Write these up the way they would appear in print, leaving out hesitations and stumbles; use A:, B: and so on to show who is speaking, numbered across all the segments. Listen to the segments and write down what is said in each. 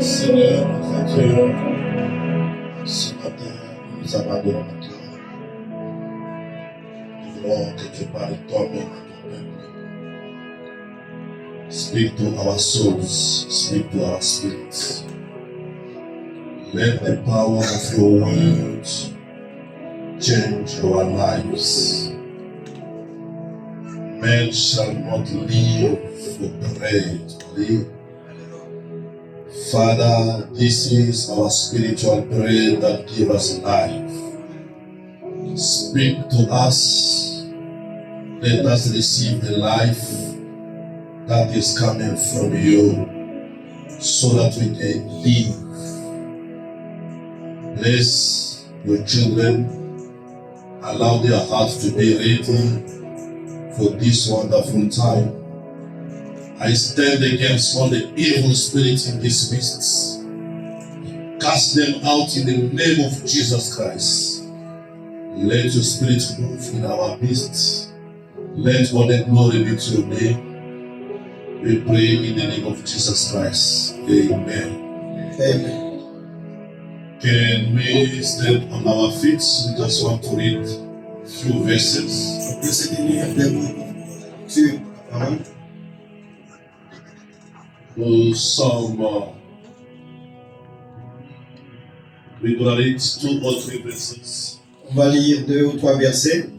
A: Seigneur, notre Dieu, ce matin, nous abandonnons notre cœur. Nous voulons que tu parles toi-même à ton peuple. Speak to our souls, speak to our spirits. Let the power of your word change our lives. Men shall not live for bread only. Father, this is our spiritual bread that gives us life. Speak to us. Let us receive the life that is coming from you so that we can live. Bless your children. Allow their hearts to be ready for this wonderful time. I stand against all the evil spirits in this midst. Cast them out in the name of Jesus Christ. Let your spirit move in our midst. Let all the glory be to your name. We pray in the name of Jesus Christ. Amen.
B: Amen.
A: Can we stand on our feet? We just want to read a few verses.
B: On peut se tenir debout sur la parole.
A: We're going to read 2 or 3 verses.
B: On va lire 2 ou 3 versets.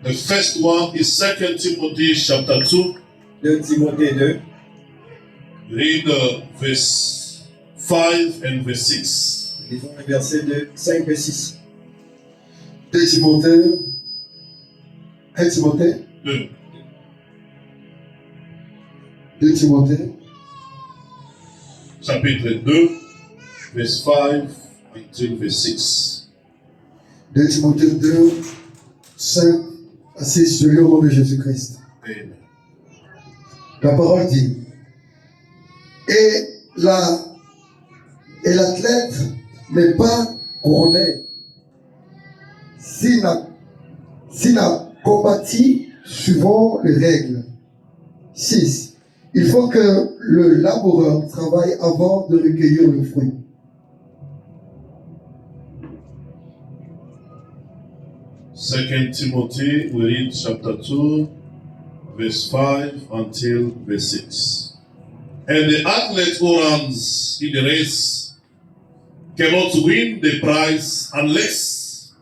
A: The first one is 2 Timothy chapter 2.
B: 2 Timothée 2.
A: Read verse 5 and verse 6.
B: Lisons les versets de 5 et 6.
C: 2 Timothée. 1 Timothée.
A: 2.
C: 2 Timothée.
A: Chapitre 2, verse 5 until verse 6.
C: 2 Timothée 2, 5 à 6, je lis au nom de Jésus-Christ.
A: Amen.
C: La parole dit, et l'athlète n'est pas couronné s'il n'a combattu suivant les règles. 6. Il faut que le laboureur travaille avant de recueillir le fruit.
A: Second Timothy, we read chapter 2, verse 5 until verse 6. And the athlete who runs in the race cannot win the prize unless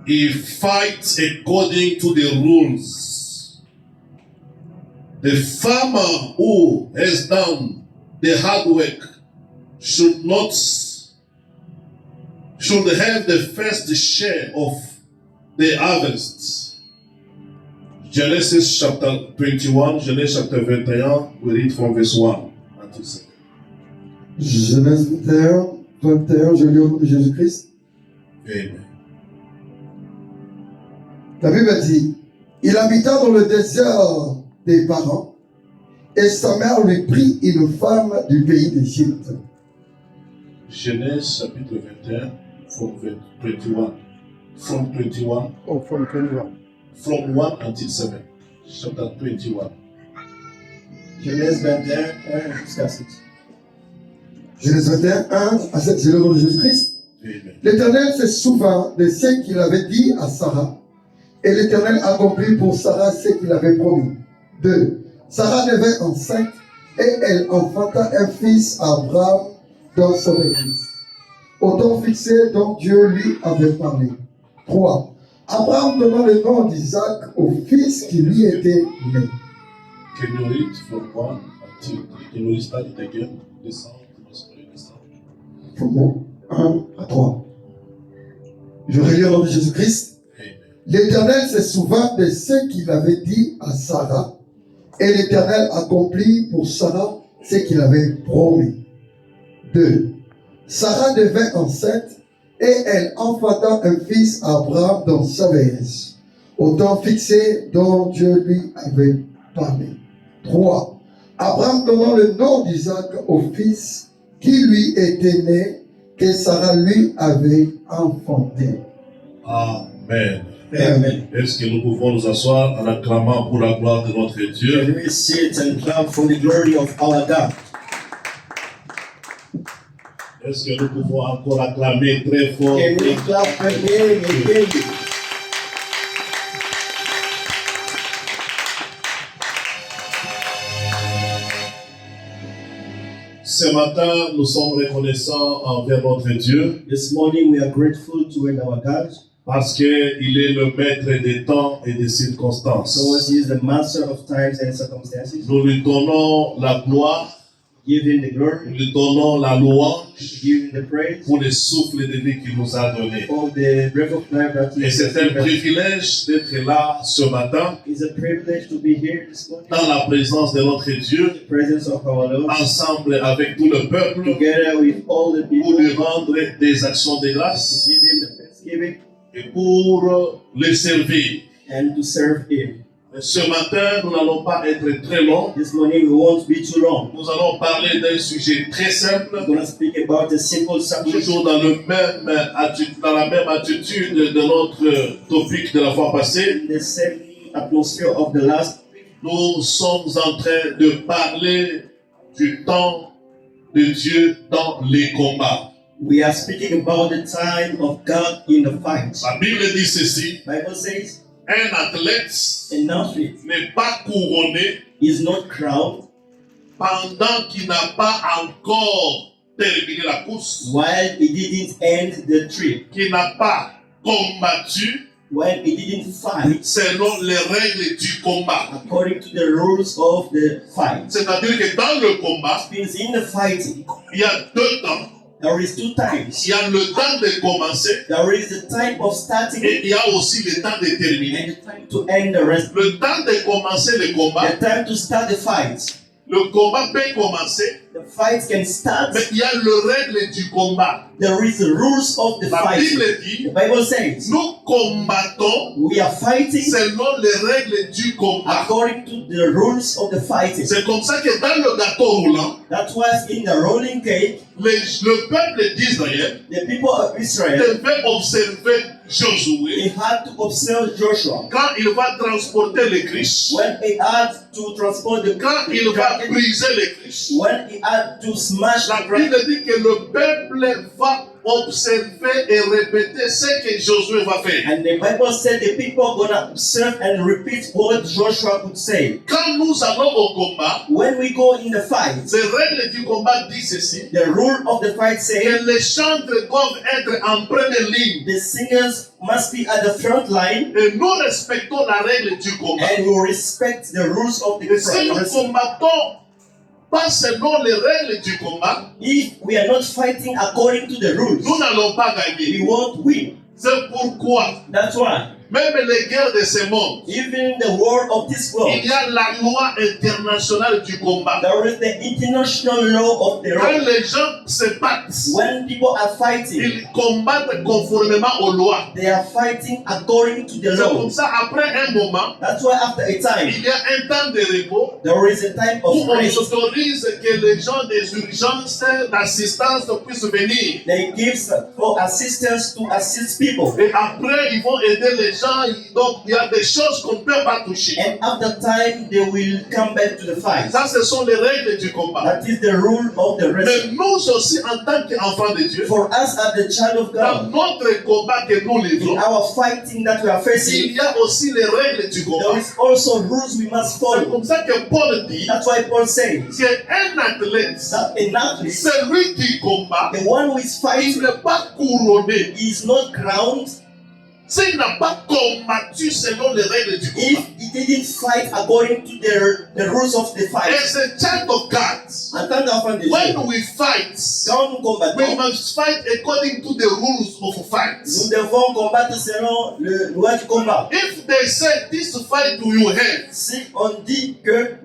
A: he fights according to the rules. The farmer who has done the hard work should have the first share of the harvest. Genesis chapter 21, Genèse chapter 21, we read from verse 1 until 7.
C: Genèse 21, je lis au nom de Jésus-Christ.
A: Amen.
C: La Bible dit, il habita dans le désert des parents, et sa mère lui prit une femme du pays d'Égypte.
A: Genèse chapitre 21, from 21. From 21.
C: Oh, from 21.
A: From 1 until 7. Chapter 21.
B: Genèse 21, 1 jusqu'à 7.
C: Genèse 21, 1 à 7, c'est le nom de Jésus-Christ.
A: Amen.
C: L'Éternel se souvint de ce qu'il avait dit à Sarah, et l'Éternel accomplit pour Sarah ce qu'il avait promis. 2. Sarah devint enceinte, et elle enfanta un fils à Abraham dans sa vieillesse, au temps fixé dont Dieu lui avait parlé. 3. Abraham donna le nom d'Isaac au fils qui lui était né.
A: Can you read from 1 until, can you start it again? The sound, the sound.
C: From 1 à 3. Je relis au nom de Jésus-Christ.
A: Amen.
C: L'Éternel se souvint de ce qu'il avait dit à Sarah, et l'Éternel accomplit pour Sarah ce qu'il avait promis. 2. Sarah devint enceinte, et elle enfanta un fils à Abraham dans sa vieillesse, au temps fixé dont Dieu lui avait parlé. 3. Abraham donna le nom d'Isaac au fils qui lui était né, que Sarah lui avait enfanté.
A: Amen.
B: Amen.
A: Est-ce que nous pouvons nous asseoir en acclamant pour la gloire de notre Dieu?
B: Can we sit and clap for the glory of our God?
A: Est-ce que nous pouvons encore acclamer très fort?
B: Can we clap again and again?
A: Ce matin, nous sommes reconnaissants envers notre Dieu
B: This morning we are grateful to our God
A: parce qu'il est le maître des temps et des circonstances.
B: because He is the master of times and circumstances.
A: Nous lui donnons la gloire,
B: Give Him the
A: nous
B: glory,
A: lui donnons la louange
B: give Him the praise
A: pour le souffle de vie qu'il nous a donné.
B: for the breath of life that He
A: Et
B: has
A: c'est un
B: given.
A: privilège d'être là ce matin
B: It's a privilege to be here this morning
A: dans la présence de notre Dieu,
B: in the presence of our Lord,
A: ensemble avec tout le peuple,
B: together with all the
A: pour
B: people,
A: lui rendre des actions de
B: to
A: grâce
B: give Him the thanksgiving
A: et pour le servir.
B: and to serve Him.
A: Ce matin, nous n'allons pas être très longs.
B: This morning we won't be too long.
A: Nous allons parler d'un sujet très simple,
B: We're going to speak about a simple subject,
A: toujours dans dans la même attitude de notre topic de la fois passée.
B: in the same atmosphere of the last.
A: Nous sommes en train de parler du temps de Dieu dans les combats.
B: We are speaking about the time of God in the fight.
A: La Bible dit ceci,
B: Bible says,
A: un athlète
B: an athlete
A: n'est pas couronné
B: is not crowned
A: pendant qu'il n'a pas encore terminé la course,
B: while he didn't end the trip,
A: qu'il n'a pas combattu
B: while he didn't fight
A: selon les règles du combat.
B: according to the rules of the fight.
A: C'est-à-dire que dans le combat,
B: Means in the fighting,
A: il y a deux temps.
B: there is two times.
A: Il y a le temps de commencer
B: There is the time of starting
A: et il y a aussi le temps de terminer.
B: and the time to end the rest.
A: Le temps de commencer le combat,
B: The time to start the fight.
A: le combat peut commencer,
B: The fight can start.
A: mais il y a le règle du combat.
B: There is the rules of the
A: La
B: fight.
A: Bible
B: The
A: dit,
B: Bible says
A: nous combattons
B: we are fighting
A: selon les règles du combat.
B: according to the rules of the fighting.
A: C'est comme ça que dans le gâteau roulant,
B: That was in the rolling cake.
A: le peuple d'Israël
B: The people of Israel,
A: devait observer Josué
B: they had to observe Joshua
A: quand il va transporter le Christ,
B: when he had to transport the
A: quand il va briser le Christ.
B: when he had to smash
A: La
B: the ground.
A: Bible dit que le peuple va observer et répéter ce que Josué va faire.
B: And the Bible said the people are gonna observe and repeat what Joshua would say.
A: Quand nous allons au combat,
B: When we go in the fight,
A: les règles du combat disent ceci,
B: the rule of the fight says
A: que les chantres doivent être en première ligne.
B: the singers must be at the front line
A: Et nous respectons la règle du combat.
B: and we respect the rules of the
A: Et si nous
B: fight.
A: combattons pas selon les règles du combat,
B: If we are not fighting according to the rules,
A: nous n'allons pas
B: we
A: gagner.
B: won't win.
A: C'est pourquoi,
B: That's why
A: même les guerres de ce monde,
B: even the war of this world,
A: il y a la loi internationale du combat.
B: there is the international law of the
A: Quand
B: road.
A: les gens se battent,
B: When people are fighting,
A: ils combattent conformément aux lois.
B: they are fighting according to the
A: C'est
B: law.
A: comme ça, après un moment,
B: That's why after a time,
A: il y a un temps de repos
B: there is a time
A: où
B: of
A: on
B: rest.
A: autorise que les gens des urgences d'assistance puissent venir.
B: They give for assistance to assist people.
A: Et après, ils vont aider les gens. Donc, il y a des choses qu'on ne peut pas toucher.
B: And after time, they will come back to the fight.
A: Ça, ce sont les règles du combat.
B: That is the rule of the
A: Mais
B: wrestling.
A: nous aussi, en tant qu'enfants de Dieu,
B: For us as the child of
A: dans
B: God,
A: notre combat que nous
B: in
A: livrons,
B: our fighting that we are
A: il
B: facing,
A: y a aussi les règles du
B: there
A: combat.
B: is also rules we must
A: C'est
B: follow.
A: comme ça que Paul dit
B: That's why Paul says
A: qu'un athlète,
B: that an athlete,
A: celui qui combat,
B: the one who is
A: il
B: fighting,
A: n'est pas couronné
B: is not crowned
A: s'il n'a pas combattu selon les règles du
B: if
A: combat.
B: he didn't fight according to the rules of the fight.
A: As a child of God,
B: En tant qu'enfant de Dieu,
A: when we fight,
B: quand nous
A: we
B: combattons,
A: must fight according to the rules of fight.
B: nous devons combattre selon le loi du combat.
A: If they say this fight will you have,
B: Si on dit que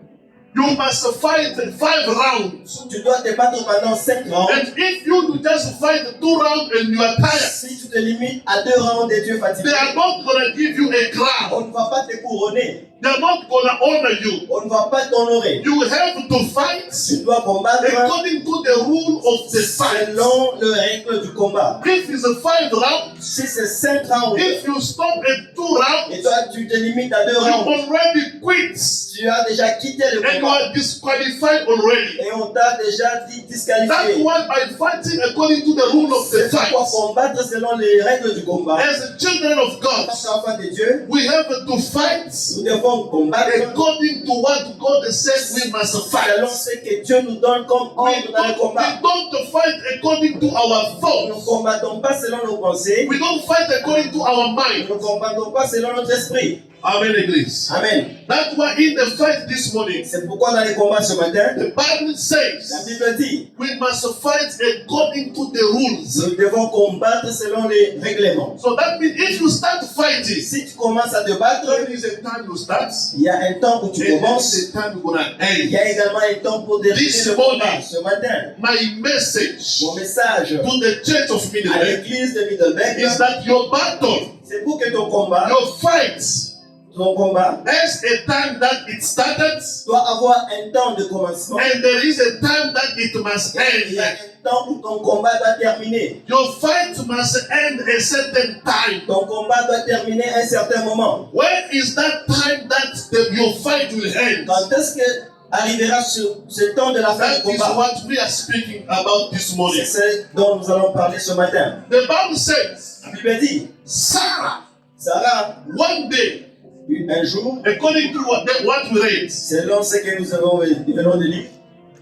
A: you must fight 5 rounds.
B: Tu dois te battre pendant 5 rounds.
A: And if you just fight 2 rounds and you are tired,
B: Si tu te limites à 2 rounds et tu es fatigué,
A: they are not going to give you a crown.
B: on ne va pas te couronner.
A: They are not going to honor you.
B: On ne va pas t'honorer.
A: You have to fight
B: Tu dois combattre
A: according to the rule of the fight.
B: selon le règle du combat.
A: If it's a 5 rounds,
B: Si c'est 5 rounds
A: if you stop at 2 rounds,
B: et toi tu te limites à 2
A: you
B: rounds,
A: already quit
B: tu as déjà quitté le
A: and you
B: combat
A: are disqualified already.
B: et on t'a déjà
A: That's
B: disqualifié.
A: why by fighting according to the rule of the
B: C'est pourquoi
A: fight,
B: combattre selon les règles du combat.
A: as the children of God,
B: Parce qu'enfant de Dieu,
A: we have to fight
B: nous devons combattre
A: according to what God says we must fight.
B: selon ce que Dieu nous donne comme
A: We
B: ordre dans le
A: don't,
B: combat.
A: we don't fight according to our
B: Nous ne
A: thoughts.
B: combattons pas selon nos pensées.
A: We don't fight according to our
B: Nous
A: mind.
B: ne combattons pas selon notre esprit.
A: Amen, Église.
B: Amen.
A: That's why in the fight this morning,
B: C'est pourquoi dans les combats ce matin,
A: the Bible
B: la
A: says
B: Bible dit,
A: we must fight according to the rules.
B: nous devons combattre selon les règlements.
A: So that means if you start fighting,
B: Si tu commences à te battre,
A: there is a time you start,
B: il y a un temps où tu
A: and there
B: commences.
A: is a time you're gonna
B: Il y a
A: end.
B: également un temps pour terminer
A: This
B: le combat.
A: morning,
B: Ce matin,
A: my message
B: mon message
A: to the church of
B: à
A: Midway
B: l'église de Middelburg,
A: is that your battle,
B: c'est pour que ton combat
A: your fight, has a time that it started,
B: doit avoir un temps de commencement.
A: and there is a time that it must
B: Il y a
A: end.
B: un temps où ton combat doit terminer.
A: Your fight must end a certain time.
B: Ton combat doit terminer à un certain moment.
A: When is that time that your fight will end?
B: Quand est-ce que arrivera ce temps de la fin
A: That
B: du
A: is
B: combat?
A: what we are speaking about this
B: C'est
A: morning.
B: ce dont nous allons parler ce matin.
A: The Bible says,
B: La Bible dit,
A: Sarah,
B: Sarah,
A: one day,
B: un jour,
A: according to what we read,
B: selon ce que nous venons de lire,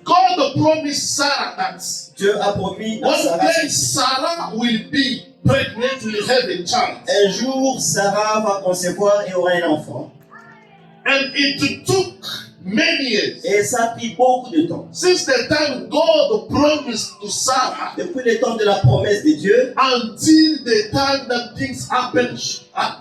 A: God promised Sarah that
B: Dieu a promis à
A: one
B: Sarah,
A: day Sarah will be pregnant, will have a child.
B: un jour Sarah va concevoir et aura un enfant.
A: And it took many years.
B: Et ça a pris beaucoup de temps.
A: Since the time God promised to Sarah
B: Depuis le temps de la promesse de Dieu,
A: until the time that things happen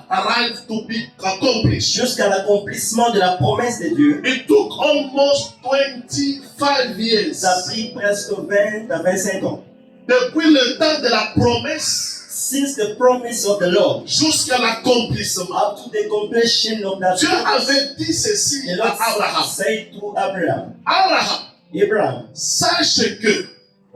A: arrive to be accomplished.
B: jusqu'à l'accomplissement de la promesse de Dieu,
A: It took almost 25 years.
B: ça a pris presque 20 à 25 ans.
A: Depuis le temps de la promesse
B: Since the promise of the Lord,
A: jusqu'à l'accomplissement.
B: up to the completion of that
A: Dieu
B: promise,
A: avait dit ceci
B: the
A: à
B: Lord
A: Abraham.
B: said to Abraham,
A: Abraham, sache que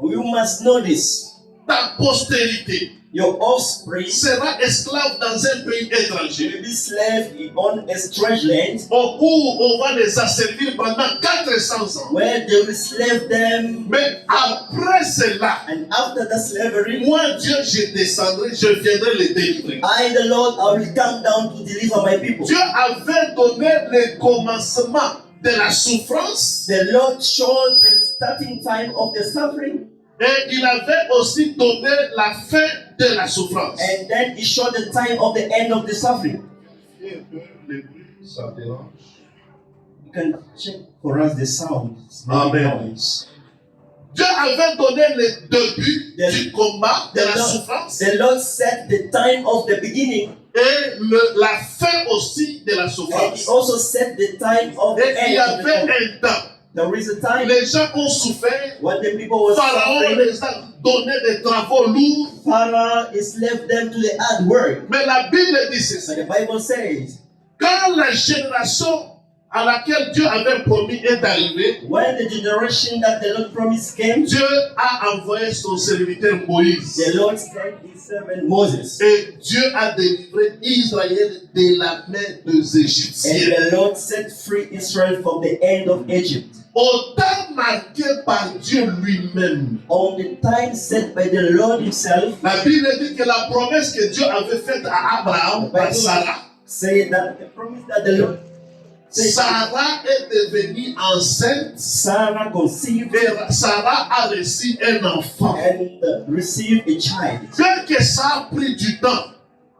B: you must know this,
A: ta postérité
B: your offspring
A: sera esclave dans un pays étranger
B: will be slave on a strange land,
A: où on va les asservir pendant 400 ans.
B: where they will slave them,
A: Mais après cela,
B: and after the slavery,
A: moi Dieu, je descendrai, je viendrai les délivrer.
B: I, the Lord, I will come down to deliver my people.
A: Dieu avait donné le commencement de la souffrance
B: The Lord showed the starting time of the suffering,
A: et il avait aussi donné la fin de la souffrance.
B: and then He showed the time of the end of the suffering.
A: Ça dérange.
B: You can check for us the sound.
A: Amen. Dieu avait donné le début du combat, de la souffrance,
B: The Lord set the time of the beginning,
A: et la fin aussi de la
B: and He
A: souffrance.
B: also set the time of the
A: Et il y
B: end of the
A: avait
B: combat.
A: un temps.
B: There is a time
A: Les gens ont souffert.
B: when the people were
A: Pharaon
B: suffering.
A: les a donné des travaux lourds.
B: Pharaoh is left them to the hard work.
A: Mais la Bible dit
B: But
A: ceci.
B: the Bible says,
A: Quand la génération à laquelle Dieu avait promis est arrivée,
B: when the generation that the Lord promised came,
A: Dieu a envoyé son serviteur Moïse.
B: the Lord sent His servant Moses.
A: Et Dieu a délivré Israël de la main des Égyptiens.
B: And the Lord set free Israel from the end of Egypt.
A: Au temps marqué par Dieu lui-même.
B: On the time set by the Lord Himself,
A: La Bible dit que la promesse que Dieu avait faite à Abraham par Sarah,
B: say that the promise that the Lord
A: Sarah est devenue enceinte
B: Sarah conceived
A: et Sarah a reçu un enfant.
B: and received a child.
A: Bien que ça a pris du temps,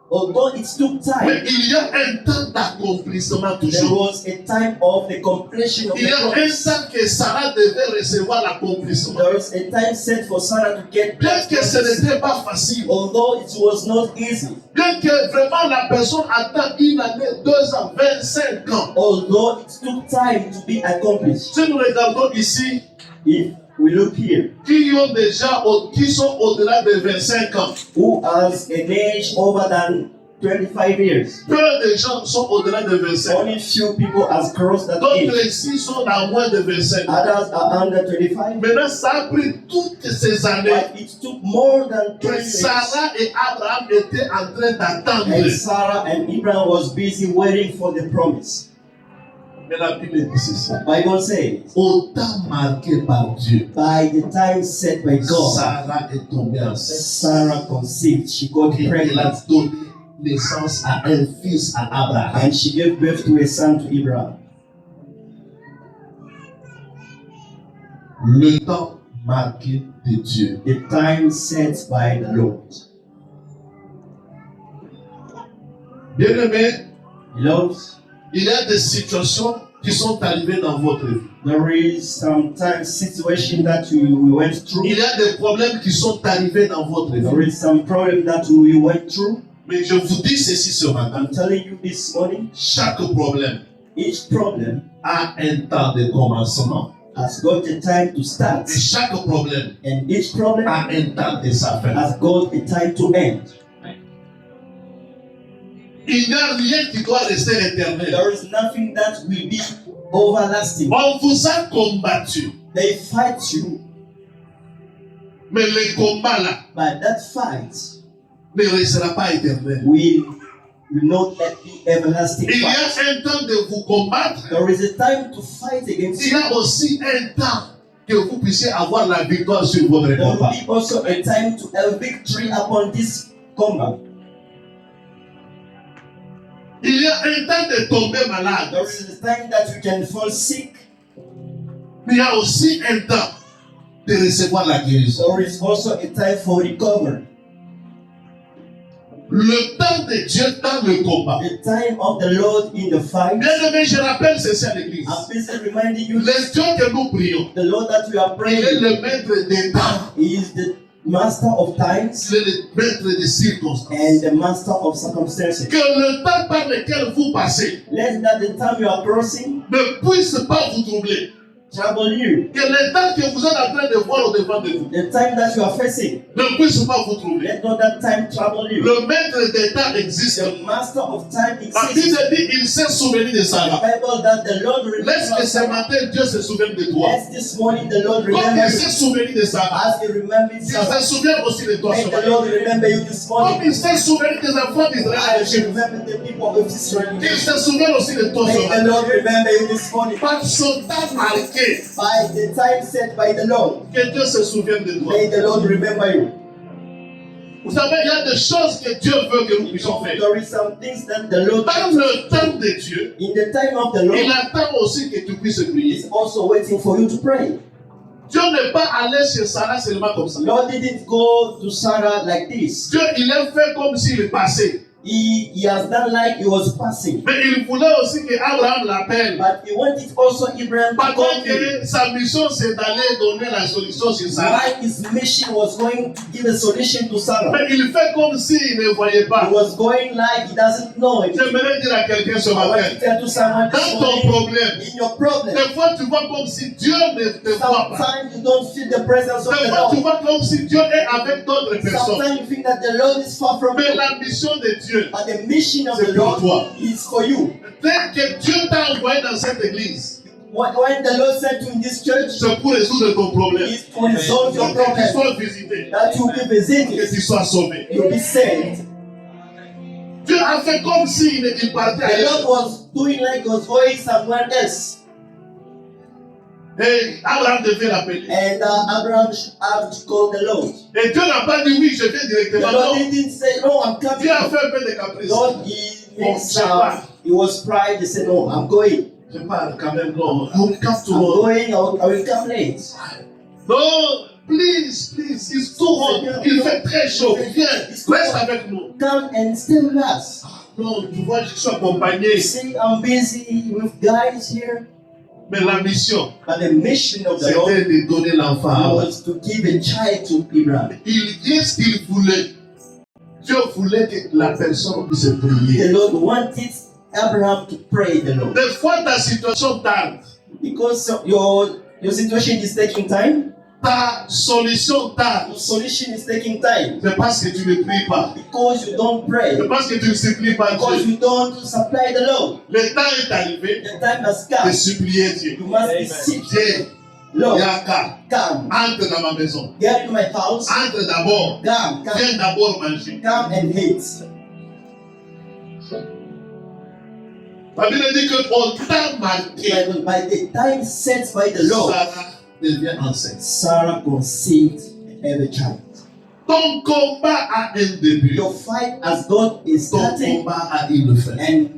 B: Although it took
A: Mais
B: time,
A: il y a un temps d'accomplissement
B: there
A: toujours.
B: was a time of the completion of
A: Il y
B: the
A: a un
B: promise.
A: temps que Sarah devait recevoir l'accomplissement.
B: There was a time set for Sarah to get
A: Bien
B: that
A: que ce
B: promise.
A: n'était pas facile.
B: Although it was not easy.
A: Bien que vraiment la personne attend une année, 2 ans, 25 ans.
B: Although it took time to be accomplished.
A: Si nous regardons ici,
B: If we look here,
A: qui sont au-delà de 25 ans.
B: who has an age over than 25 years?
A: Peu de gens sont au-delà de 25 ans.
B: Only few people has crossed that
A: D'autres
B: age.
A: ici sont à moins de 25 ans.
B: Others are under 25.
A: Maintenant, ça a pris toutes ces années
B: But it took more than
A: que
B: 20 years.
A: Sarah et Abraham étaient en train d'attendre.
B: And Sarah and Abraham was busy waiting for the promise.
A: Mais la Bible dit ceci.
B: Bible says,
A: Au temps marqué par Dieu,
B: by the time set by God,
A: Sarah est tombée enceinte.
B: Sarah conceived. She got
A: Et elle
B: pregnant.
A: a donné naissance à un fils à Abraham.
B: And she gave birth to a son to Abraham.
A: Le temps marqué de Dieu.
B: The time set by the Lord.
A: Bien-aimés,
B: Beloved,
A: il y a des situations qui sont arrivées dans votre vie.
B: there is sometimes situation that we went through.
A: Il y a des problèmes qui sont arrivés dans votre
B: There
A: vie.
B: is some problem that we went through.
A: Mais je vous dis ceci ce matin.
B: I'm telling you this morning,
A: Chaque problème
B: each problem
A: a un temps de commencement.
B: has got a time to start,
A: Et chaque problème
B: and each problem
A: a un temps de sa fin.
B: has got a time to end.
A: Il n'y a rien qui doit rester éternel.
B: There is nothing that will be everlasting.
A: On vous a combattu.
B: They fight you,
A: Mais le combat là
B: but that fight
A: ne restera pas éternel.
B: will not be everlasting
A: Il y
B: fight.
A: a un temps de vous combattre.
B: There is a time to fight against
A: Il y
B: you.
A: a aussi un temps que vous puissiez avoir la victoire sur votre
B: There will
A: combat.
B: be also a time to have victory upon this combat.
A: Il y a un temps de tomber malade.
B: There is a time that you can fall sick.
A: Il y a aussi un temps de recevoir la guérison.
B: There is also a time for recovery.
A: Le temps de Dieu dans le combat.
B: The time of the Lord in the fight.
A: Bien-aimé, je rappelle ceci à l'église.
B: I'm busy reminding you
A: Le Dieu que nous prions,
B: the Lord that we are
A: il est
B: praying
A: le maître des temps,
B: is the master of times
A: il est le maître des circonstances.
B: and the master of circumstances.
A: Que le temps par lequel vous passez
B: Let that the time you are crossing
A: ne puisse pas vous troubler.
B: trouble you.
A: Que le temps que vous êtes en train de voir au devant de vous
B: The time that you are facing,
A: ne puisse pas vous troubler.
B: let not that time trouble you.
A: Le maître des temps existe.
B: The master of time
A: La Bible
B: exists.
A: dit il s'est souvenu de
B: The
A: Sarah.
B: Bible that the Lord
A: Laisse que ce
B: remembers.
A: matin Dieu se souvienne de toi.
B: Let this morning the Lord
A: Comme il
B: remember
A: s'est
B: you
A: souvenu de Sarah,
B: as He remembered
A: il
B: Sarah.
A: se souvient aussi de toi.
B: May
A: ce
B: the
A: matin.
B: Lord remember you this
A: Comme
B: morning.
A: il s'est souvenu des enfants d'Israël,
B: As He remembered the people of Israel.
A: il se souvient aussi de toi. ce
B: May the
A: matin.
B: Lord remember you this morning.
A: Par son temps marqué,
B: By the time set by the Lord.
A: que Dieu se souvienne de toi.
B: May the Lord remember you.
A: Vous savez, il y a des choses que Dieu veut que nous puissions faire.
B: There is some things that the Lord,
A: Dans le temps de Dieu,
B: in the time of the
A: il
B: Lord,
A: attend aussi que tu puisses prier.
B: is also waiting for you to pray.
A: Dieu n'est pas allé chez Sarah seulement comme ça.
B: Lord didn't go to Sarah like this.
A: Dieu, il a fait comme s'il passait.
B: He has done like he was passing.
A: Mais il voulait aussi que Abraham l'appelle.
B: But he wanted also Abraham to
A: Parce
B: call him.
A: que sa mission, c'est d'aller donner la solution sur Sarah.
B: Why his mission was going to give a solution to Sarah.
A: Mais il fait comme s'il ne voyait
B: He
A: pas.
B: was going like he doesn't know it.
A: J'aimerais dire à quelqu'un ce
B: I want
A: matin,
B: to tell to someone this
A: dans ton
B: morning,
A: problème,
B: in your problem,
A: des fois tu vois comme si Dieu ne te voit pas.
B: sometimes you don't feel the presence of
A: Des
B: the
A: fois tu
B: Lord.
A: vois comme si Dieu est avec d'autres personnes.
B: Sometimes you think that the Lord is far from
A: Mais
B: you.
A: la mission de Dieu,
B: But the mission of
A: c'est
B: the
A: pour
B: Lord
A: toi.
B: is for you.
A: Dès que Dieu t'a envoyé dans cette église,
B: When the Lord sent you in this church,
A: c'est pour résoudre ton problème.
B: is to resolve your
A: Pour que tu
B: problem.
A: sois visité,
B: That you will be
A: que
B: visited,
A: tu sois sauvé.
B: you'll be saved.
A: Dieu a fait comme s'il partait
B: The Lord
A: ailleurs.
B: was doing like he was going somewhere else.
A: Et Abraham devait l'appeler.
B: And Abraham had to call the Lord.
A: Et Dieu n'a pas dit oui, je viens
B: The
A: directement.
B: Lord
A: Non,
B: didn't say, no, I'm coming.
A: Dieu a fait un peu de caprice.
B: Lord, he was pride. He said, no, I'm going.
A: Je parle quand même, non. I will come
B: I'm
A: tomorrow.
B: going, I will come late.
A: Non, Please, it's too hot. Il fait très chaud. Viens, reste avec nous.
B: Come and stay with us.
A: Non, tu vois, je suis accompagné.
B: You see, I'm busy with guys here.
A: Mais la mission,
B: But the mission of the Lord
A: c'était de donner l'enfant à Abraham.
B: was to give a child to Abraham.
A: Qu'est-ce qu'il voulait? Dieu voulait que la personne puisse prier.
B: The Lord wanted Abraham to pray the Lord.
A: Des fois, ta situation tarde.
B: Because your situation is taking time,
A: Ta solution tarde.
B: your solution is taking time.
A: C'est parce que tu ne pries pas.
B: Because you don't pray.
A: C'est parce que tu ne supplies pas
B: Because
A: Dieu.
B: you don't supply the Lord.
A: Le temps est arrivé
B: The time has
A: de
B: come.
A: supplier Dieu.
B: You must
D: Amen.
B: beseech
A: Dieu,
B: Lord.
A: Yaka,
B: Come.
A: entre dans ma maison.
B: Get to my house.
A: Entre d'abord.
B: Come.
A: Viens d'abord manger.
B: Come and eat.
A: La Bible dit que au temps marqué,
B: By the time set by the Lord,
A: Sarah devient enceinte.
B: Sarah conceived a child.
A: Ton combat a un début.
B: Your fight as God is
A: Ton
B: starting,
A: combat a une fin.
B: and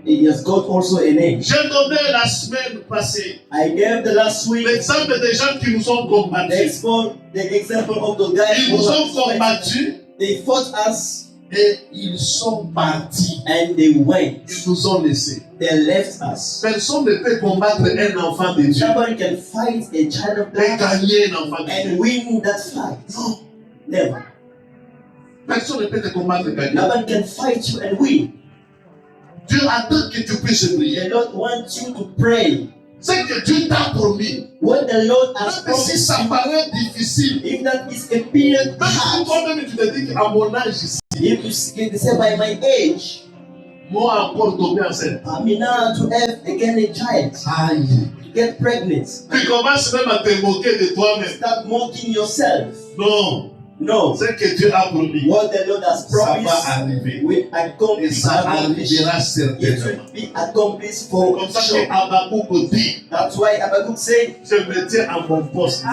B: it has got also a name.
A: J'ai donné la semaine passée
B: I gave the last week
A: l'exemple des gens qui nous ont combattus.
B: the example of the guys
A: Ils
B: who
A: nous ont
B: have fighted.
A: combattus
B: They fought us
A: et ils sont partis.
B: and they went.
A: Ils nous ont laissés.
B: They left us.
A: Personne ne peut combattre un enfant de Dieu
B: Nobody can fight a child of
A: et
B: God
A: gagner un enfant de
B: and
A: Dieu.
B: win that fight.
A: Non.
B: Never.
A: Personne ne peut te combattre et gagner.
B: Nobody can fight you and win.
A: Dieu attend que tu puisses prier.
B: The Lord wants you to pray.
A: C'est que Dieu t'a promis.
B: What the Lord has
A: Même si
B: promised
A: ça
B: you,
A: paraît difficile,
B: if that is a period
A: même si
B: hard,
A: toi-même tu te dis qu'à mon âge ici,
B: if you say by my age,
A: moi encore tombé enceinte.
B: I'm now to have again a child,
A: Aïe.
B: to get pregnant.
A: Tu commences même à te moquer de toi-même.
B: Start mocking yourself.
A: Non.
B: No.
A: C'est que Dieu a promis.
B: What the Lord has
A: Ça va
B: promised
A: arriver.
B: will
A: Et
B: accomplish.
A: ça arrivera
B: It
A: certainement.
B: will be accomplished
A: C'est
B: for
A: comme ça
B: sure.
A: que Habakkuk dit,
B: That's why Habakkuk said,
A: je me tiens à mon poste.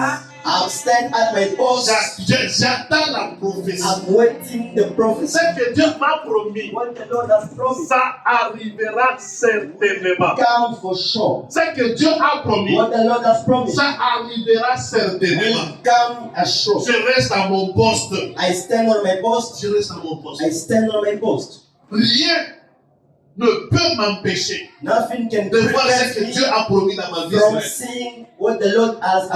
B: I'll stand at my post.
A: J'attends la prophétie.
B: I'm waiting the prophecy.
A: Ce que Dieu m'a promis,
B: What the Lord has promised
A: ça arrivera certainement.
B: come for sure.
A: Ce que Dieu a promis,
B: What the Lord has promised
A: ça arrivera certainement.
B: will come as sure.
A: Je reste à mon poste.
B: I stand on my post.
A: Je reste à mon poste.
B: I stand on my post.
A: Rien ne peut m'empêcher
B: Nothing can
A: de voir ce
B: prevent
A: que
B: me
A: Dieu a promis dans ma vie.
B: from seeing what the Lord has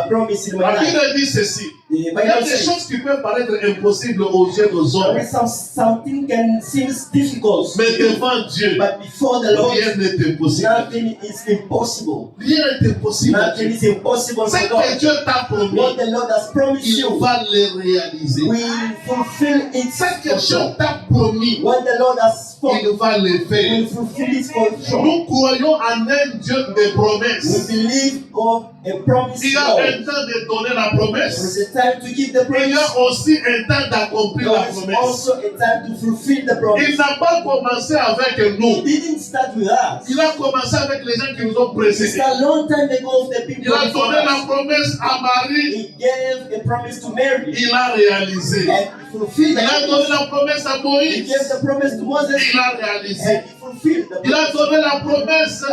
B: promised in my
A: La
B: life.
A: Bible dit ceci.
B: The
A: Il y a
B: Bible
A: des
B: says
A: choses qui peuvent paraître impossibles aux yeux des hommes,
B: there is something can seem difficult,
A: mais devant Dieu,
B: but before the Lord,
A: rien n'est impossible.
B: nothing is impossible.
A: Rien n'est impossible à
B: Nothing
A: Dieu.
B: is impossible
A: Ce
B: for
A: que
B: God.
A: Dieu t'a promis,
B: What the Lord has promised
A: il
B: you,
A: va le réaliser.
B: we fulfill it
A: Ce que
B: for
A: Dieu
B: sure.
A: t'a promis,
B: What the Lord has spoken,
A: il va le
B: we
A: faire.
B: will fulfill it for sure.
A: Nous croyons en un Dieu de
B: We
A: promesses.
B: believe of a promise
A: Il y a
B: God.
A: un temps de donner la
B: There
A: promesse.
B: is a time to give the
A: Il y
B: promise.
A: a aussi un temps d'accomplir la
B: There is
A: promesse.
B: also a time to fulfill the
A: Il
B: promise.
A: n'a pas commencé avec
B: He
A: nous.
B: didn't start with us.
A: Il a commencé avec les gens qui nous ont
B: It's
A: précédés.
B: a long time ago of the
A: Il
B: people
A: a
B: before
A: donné la
B: us.
A: promesse à Marie.
B: He gave a promise to Mary
A: Il a réalisé.
B: and he fulfilled
A: Il
B: the
A: a donné
B: promise.
A: la promesse à
B: He
A: Moïse.
B: gave the promise to Moses
A: Il a réalisé.
B: and he fulfilled the
A: Il a
B: promise.
A: donné la promesse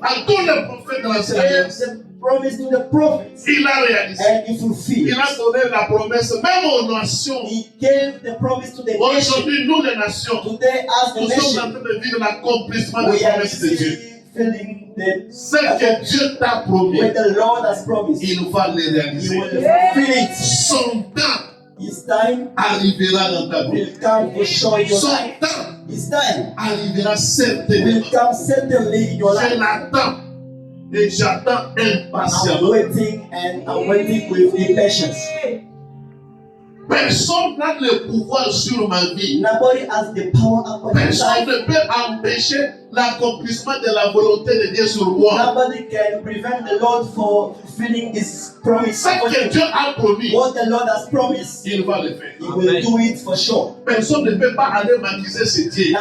A: à tous les prophètes de
B: He
A: l'Ancien
B: gave
A: Alliance.
B: the promise to the prophets
A: Il a réalisé.
B: and he fulfilled.
A: Il a donné la promesse même aux nations.
B: He gave the promise to the nation.
A: Aujourd'hui, nous les nations,
B: Today, as
A: nous
B: the
A: sommes en
B: nation,
A: train de vivre l'accomplissement des
B: we are
A: promesses de Dieu.
B: feeling the
A: Ce que Dieu t'a promis,
B: what the Lord has promised.
A: il va le
B: He
A: réaliser.
B: will fulfill it.
A: Son temps
B: His time
A: arrivera dans ta vie.
B: will come for sure in your
A: Son
B: life.
A: temps
B: His time
A: arrivera certainement.
B: will come certainly in your
A: Je
B: life.
A: l'attends et j'attends
B: I'm
A: impatiemment.
B: waiting and I'm waiting with impatience.
A: Personne n'a le pouvoir sur ma vie.
B: Nobody has the power upon your
A: Personne
B: life.
A: ne peut empêcher l'accomplissement de la volonté de Dieu sur moi.
B: Nobody can prevent the Lord for fulfilling His promise.
A: Ce que Dieu a promis,
B: What the Lord has promised,
A: il va le faire.
B: He will do it for sure.
A: Personne ne peut pas aller m'accuser ce Dieu.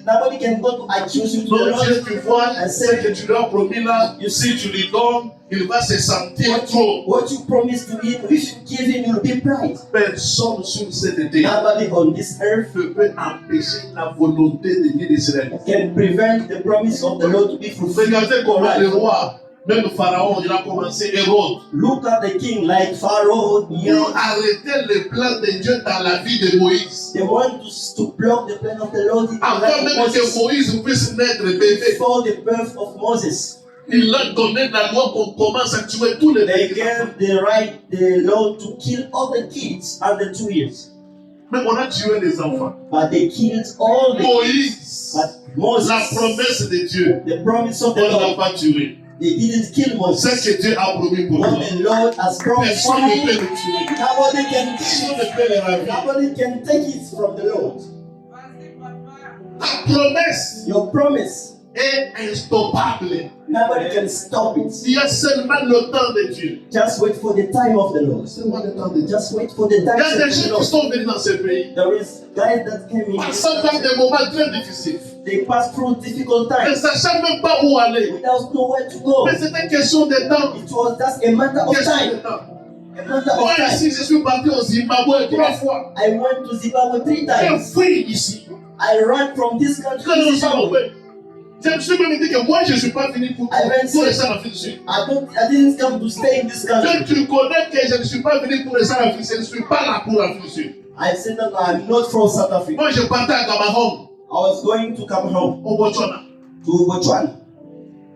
B: Nobody can go to accuse you to the
A: Donc Dieu,
B: Lord
A: tu vois,
B: and
A: ce
B: say,
A: que tu lui as promis là, si tu lui donnes, il va se sentir trop.
B: what you promised to Him, if you give Him, you'll be pride.
A: Personne sur cette terre
B: Nobody on this earth
A: ne peut empêcher la volonté de Dieu d'Israël.
B: can prevent the promise of the Lord to be fulfilled.
A: Regardez comment le roi Même Pharaon, il a commencé Hérode.
B: Look at the king like Pharaoh.
A: Pour arrêter le plan de Dieu dans la vie de Moïse.
B: They want to block the plan of the Lord in the
A: Avant
B: life of
A: même que
B: Moses.
A: Moïse puisse naître bébé,
B: Before the birth of Moses,
A: il a donné la loi qu'on commence à tuer tous les
B: they
A: bébés.
B: gave the law to kill all the kids under 2 years.
A: Mais on a tué les enfants.
B: But they killed all the kids.
A: Moïse,
B: But Moses,
A: la promesse de Dieu,
B: the promise of
A: on
B: the
A: ne l'a
B: Lord,
A: pas tué.
B: they didn't kill
A: Ce
B: Moses.
A: que Dieu a promis pour
B: What
A: toi,
B: the Lord has promised for
A: personne ne peut
B: you,
A: le tuer.
B: nobody can
A: Personne
B: kill
A: ne
B: it.
A: peut le ravir.
B: Nobody can take it from the Lord.
A: Ta promesse
B: Your promise,
A: est instoppable.
B: nobody can stop it.
A: Il y a seulement le temps de Dieu.
B: Just wait for the time of the Lord.
A: Seulement le temps de Dieu.
B: Just wait for the
A: Il
B: time
A: y a
B: of
A: des
B: the
A: gens qui
B: Lord.
A: sont venus dans ce pays,
B: There is guys that came in.
A: passant par des moments très difficiles,
B: They passed through difficult
A: ne
B: times
A: sachant même pas où aller.
B: without nowhere to go.
A: Mais c'est une question de temps.
B: It was just a matter of
A: Question de
B: time.
A: temps.
B: A matter
A: Moi
B: of time.
A: ici, je suis parti au Zimbabwe 3 fois.
B: I went to Zimbabwe 3
A: J'ai
B: times.
A: fui ici.
B: I ran from this country
A: Quand
B: to
A: au
B: Zimbabwe.
A: Zimbabwe, je me suis même dit que moi, je ne suis pas venu pour rester en Afrique du Sud.
B: I didn't come to stay in this
A: Quand
B: country.
A: tu connais que je ne suis pas venu pour rester en Afrique, je ne suis pas là pour l'Afrique du Sud.
B: I said that I'm not from South Africa.
A: Moi, je partais à Cameroun,
B: I was going to come home
A: au Botswana.
B: to Botswana.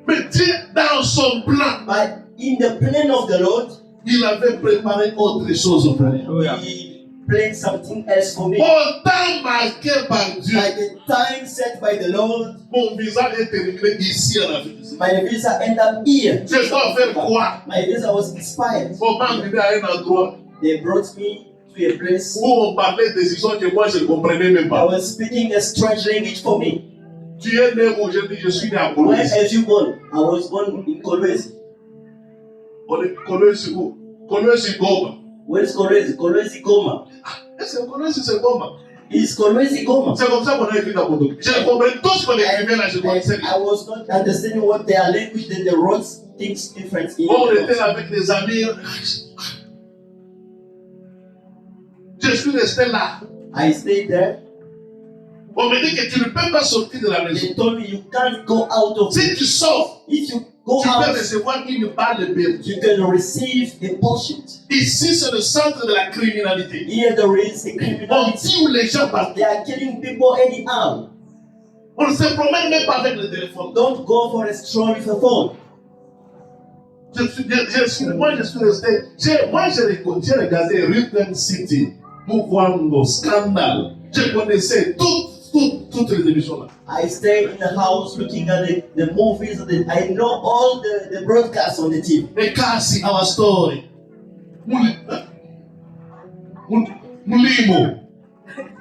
A: Mais Dieu, dans son plan,
B: But in the plan of the Lord,
A: il avait préparé autre chose pour moi.
B: He planned something else for me.
A: Au temps marqué par Dieu,
B: By the time set by the Lord,
A: mon visa est terminé ici en Afrique du Sud.
B: my visa ended up here.
A: Je dois faire quoi?
B: My visa was expired.
A: Pour m'arriver à un endroit
B: They brought me to a place.
A: où on parlait des histoires que moi je ne comprenais même
B: I
A: pas.
B: was speaking a strange language for me.
A: Tu es né où? Je dis, je suis né à
B: Where
A: Kolwezi.
B: have you born? I was born in Kolwezi.
A: On est Kolwezi où? Kolwezi Goma.
B: Where is Kolwezi? Kolwezi Goma.
A: Est-ce que Kolwezi c'est Goma?
B: Is Kolwezi Goma?
A: C'est comme ça qu'on a écrit dans mon document. Je comprenais tout ce qu'on écrivait là, je connaissais rien.
B: I was not understanding what their language, then they wrote things different in
A: On
B: it.
A: était là avec des amis. Je suis resté là.
B: I stayed there.
A: On me dit que tu ne peux pas sortir de la maison.
B: They told me you can't go out of
A: Si
B: it.
A: tu sors,
B: If you go
A: tu peux
B: out,
A: recevoir une balle perdue.
B: you can receive a portion.
A: Ici, c'est le centre de la criminalité.
B: Here there is a
A: On
B: criminality.
A: tue les gens partout.
B: They are killing people anyhow.
A: On ne se promène même pas avec le téléphone.
B: Don't go for a stroll with a phone.
A: Moi, je suis resté. J'ai regardé Rhythm City pour voir nos scandales. Je connaissais toutes les émissions là.
B: I stay in the house looking at the movies. I know all the broadcasts on the TV.
A: The Kasi, our story. Mulimo.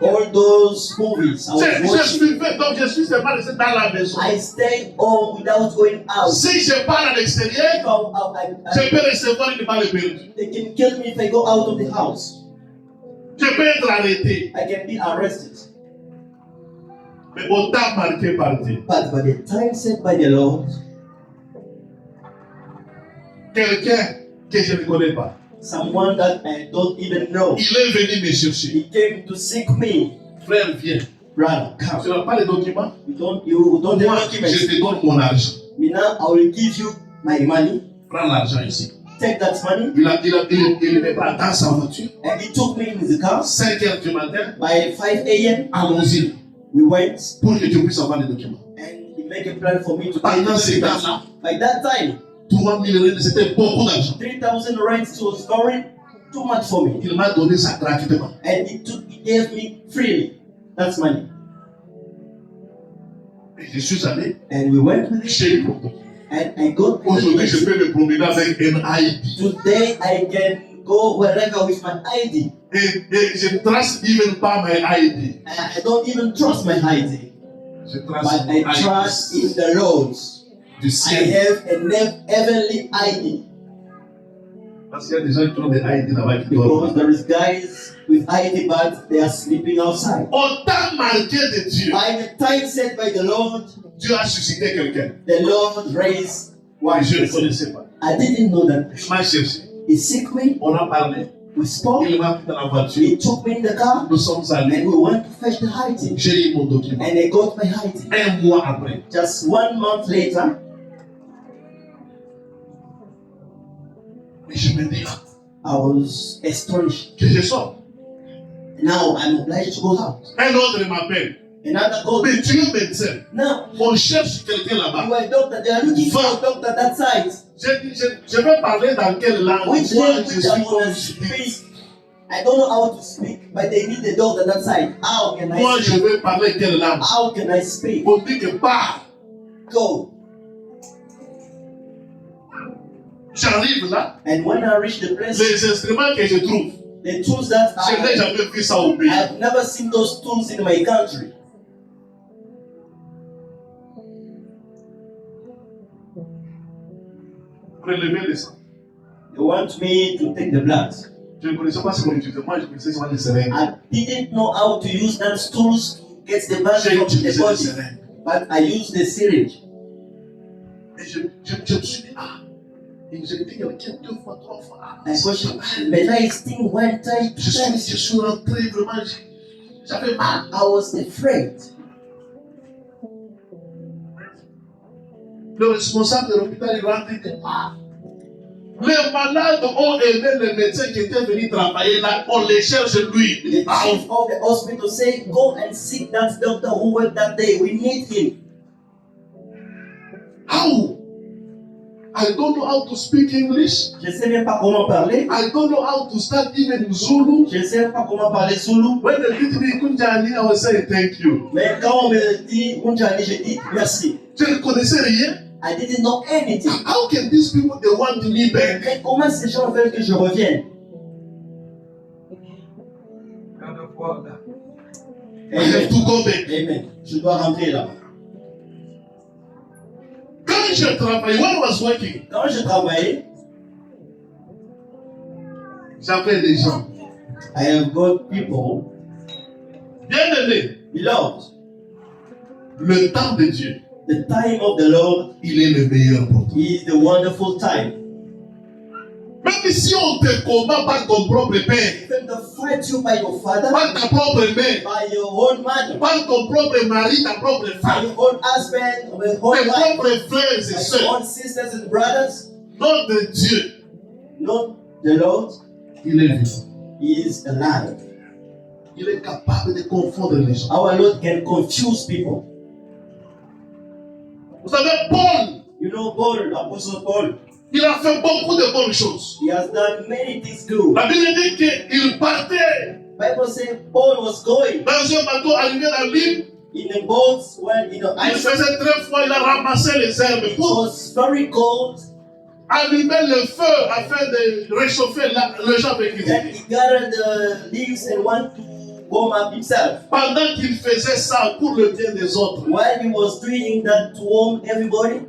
B: All those movies I was
A: Je
B: watching.
A: suivais, donc je suis seulement resté dans la maison.
B: I stay home without going out.
A: Si je pars à l'extérieur,
B: If
A: je peux recevoir une balle perdue.
B: they can kill me if I go out of the house.
A: Je peux être arrêté.
B: I can be arrested.
A: Mais au temps marqué par Dieu,
B: But by the time set by the Lord,
A: quelqu'un que je ne connais pas,
B: someone that I don't even know,
A: il est venu me chercher.
B: he came to seek me.
A: Frère, viens.
B: Brother,
A: Tu
B: come.
A: n'as pas les documents?
B: You don't
A: Moi,
B: have
A: je
B: documents.
A: te donne mon argent.
B: Me now, I will give you my money.
A: Prends l'argent ici.
B: Take that money.
A: Il me prend dans sa voiture.
B: And he took me in the car.
A: 5 heures du matin,
B: By 5 a.m.,
A: allons-y.
B: we went
A: Pour que tu puisses avoir les documents.
B: and he made a plan for me to pay
A: Pendant
B: the
A: ces
B: documents.
A: temps-là,
B: By that time,
A: 3 000 rentes, c'était beaucoup d'argent.
B: 3,000 rents was very too much for me.
A: Il m'a donné ça gratuitement.
B: And he gave me freely. That's money.
A: Et je suis allé
B: And we went with it.
A: chez lui.
B: And I got
A: Aujourd'hui, je peux me promener avec un ID.
B: Today I can go wherever with my ID.
A: Et je ne trace even pas my ID.
B: I don't even trust my ID.
A: Je trace
B: But
A: mon
B: I
A: ID
B: trust in the Lord.
A: du
B: I
A: ciel.
B: have a heavenly ID.
A: Parce qu'il y a des gens qui ont des ID là-bas qui
B: Because
A: dorment.
B: there is guys with ID but they are sleeping outside.
A: Au temps marqué de Dieu,
B: By the time set by the Lord,
A: Dieu a suscité quelqu'un.
B: the Lord raised one
A: Je ne
B: person.
A: connaissais pas.
B: I didn't know that.
A: Il m'a cherché.
B: He seek me,
A: On a parlé.
B: we spoke,
A: Il m'a pris dans la voiture.
B: he took me in the car,
A: Nous sommes allés.
B: and we went to fetch the ID.
A: J'ai eu mon document.
B: And I got my ID.
A: Un mois après,
B: Just 1 month later,
A: me dit,
B: I was astonished.
A: que je sors.
B: Now I'm obliged to go out.
A: Un autre m'appelle.
B: Another called
A: Mais
B: me.
A: tu es médecin.
B: Now,
A: On cherche quelqu'un là-bas.
B: you are a doctor. They are looking for a doctor that side.
A: Je vais parler dans quelle langue?
B: Which
A: Moi,
B: language
A: je suis
B: I
A: comme
B: want to
A: je
B: speak?
A: dis.
B: I don't know how to speak, but they need a doctor that side. How can I
A: Moi, je
B: speak?
A: vais parler quelle langue?
B: How can I speak?
A: On dit que pars.
B: Go.
A: J'arrive là.
B: And when I reach the place,
A: Les instruments que je trouve,
B: the tools that
A: je n'ai jamais vu ça au pays.
B: I've never seen those tools in my country.
A: Prélever le sang.
B: They want me to take the blood.
A: Je ne connaissais pas ce qu'on utilisait. Moi, je connaissais seulement les seringues.
B: I didn't know how to use those tools to get the blood
A: J'ai
B: from the
A: utilisé les
B: body,
A: seringues.
B: but I used the syringe.
A: Et je me suis dit, ah, injecté quelqu'un 2 fois, 3 fois. Ah,
B: And question, but I still one time, two times.
A: je suis rentré vraiment, j'avais mal.
B: I was afraid.
A: Le responsable de l'hôpital, il rentre et dit, ah, les malades ont aimé le médecin qui était venu travailler là, on les cherche lui.
B: The
A: Ah,
B: chief of the hospital said, go and seek that doctor who worked that day. We need him.
A: how? I don't know how to speak English.
B: Je ne sais même pas comment parler.
A: I don't know how to start even Zulu.
B: Je ne sais pas comment parler Zulu.
A: When they greet me, Kunjani, I will say thank you.
B: Mais quand on me dit Unjani, je dis merci.
A: Je ne connaissais rien.
B: I didn't know anything.
A: How can these people, they want me back?
B: Mais comment ces gens veulent que je revienne?
A: I have to go back.
B: Amen. Je dois rentrer là.
A: Quand je travaillais, when I was working,
B: Quand je travaillais,
A: j'avais des gens.
B: I have got people,
A: Bien aimé,
B: beloved,
A: le temps de Dieu,
B: the time of the Lord
A: il est le meilleur pour toi.
B: is the wonderful time.
A: Même si on te combat par ton propre père,
B: Even to fight you by your father,
A: par ta propre mère,
B: by your own mother,
A: par ton propre mari, ta propre
B: by
A: femme,
B: your own husband, or your own
A: tes
B: wife,
A: propres frères et
B: by your
A: sœurs,
B: own sisters and brothers,
A: nom de Dieu,
B: not the Lord,
A: il est vivant.
B: He is alive.
A: Il est capable de confondre les gens.
B: Our Lord can confuse people.
A: Vous savez, Paul,
B: You know Paul, Apostle Paul,
A: il a fait beaucoup de bonnes choses.
B: he has done many things good.
A: La Bible dit qu'il partait
B: Bible says Paul was going
A: dans un bateau arrivé dans l'île.
B: in the boats when in the
A: Il
B: ice.
A: faisait très froid, il a ramassé les herbes
B: It
A: pour
B: was very cold.
A: allumer le feu afin de réchauffer le gens avec
B: Then
A: les
B: he gathered the leaves and went to warm up himself.
A: Pendant qu'il faisait ça pour le bien des autres,
B: While he was doing that to warm everybody,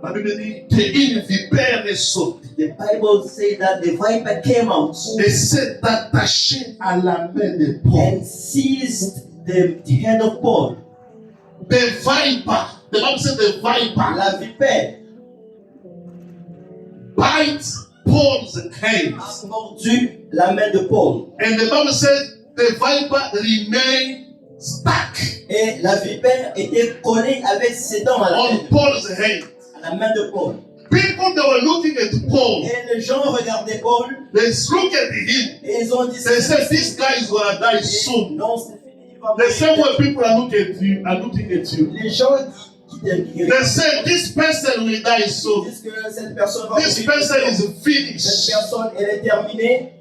A: la Bible dit qu'une vipère est sortie
B: the Bible says that the viper came out
A: et s'est attachée à la main de Paul.
B: and seized the head of Paul.
A: The viper, the Bible says the viper
B: La vipère
A: bites Paul's hands.
B: a mordu la main de Paul.
A: And the Bible says the viper remained stuck
B: Et la vipère était collée avec ses dents à la
A: on
B: main,
A: Paul's hand.
B: à la main de Paul.
A: People that were looking at Paul,
B: Et les gens regardaient Paul
A: they look at him.
B: et ils ont dit
A: They said, "This guy is gonna die soon."
B: non, c'est fini, il va
A: The same
B: mourir.
A: way people are looking at you.
B: Les gens qui t'admirent
A: They say, "This person will die soon.
B: disent que cette personne va
A: This
B: mourir.
A: person is
B: Cette
A: finished.
B: personne, elle est terminée,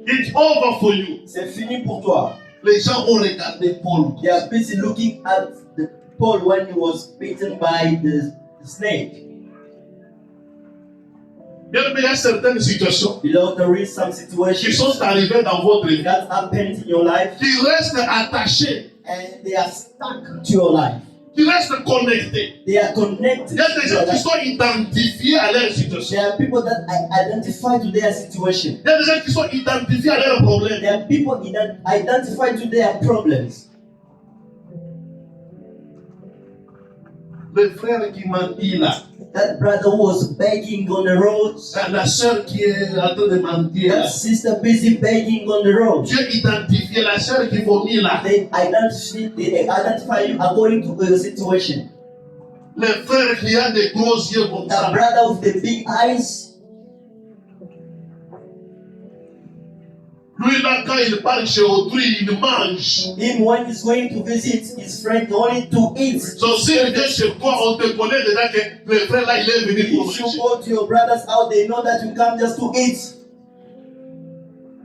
A: It's over for you."
B: c'est fini pour toi.
A: Les gens ont regardé Paul.
B: They are busy looking at the Paul when he was bitten by the snake.
A: Bien, mais il y a certaines situations
B: Below there is some
A: qui
B: situations
A: sont arrivées dans votre vie,
B: that happened in your life
A: qui restent attachées,
B: and they are stuck to your life.
A: qui restent connectées.
B: They are connected
A: Il y a
B: to
A: des
B: your
A: gens qui
B: life.
A: sont identifiés à leur situation.
B: There are people that identify to their situation.
A: Il y a des gens qui sont identifiés à leurs problèmes.
B: There are people that identify to their problems.
A: Le frère qui mentit là,
B: That brother who was begging on the road,
A: la sœur qui est en train de mentir là.
B: that sister busy begging on the road.
A: Dieu identifie la sœur qui vomit là.
B: They identify you according to the situation.
A: Le frère qui a des gros yeux comme
B: That
A: ça.
B: brother with the big eyes,
A: Lui, là, quand il part chez autrui, il mange.
B: Him when he's going to visit his friend, only to eat.
A: Donc, s'il vient chez toi, on te connaît déjà que le frère là, il est venu pour
B: If you
A: manger.
B: go to your brother's house, they know that you come just to eat.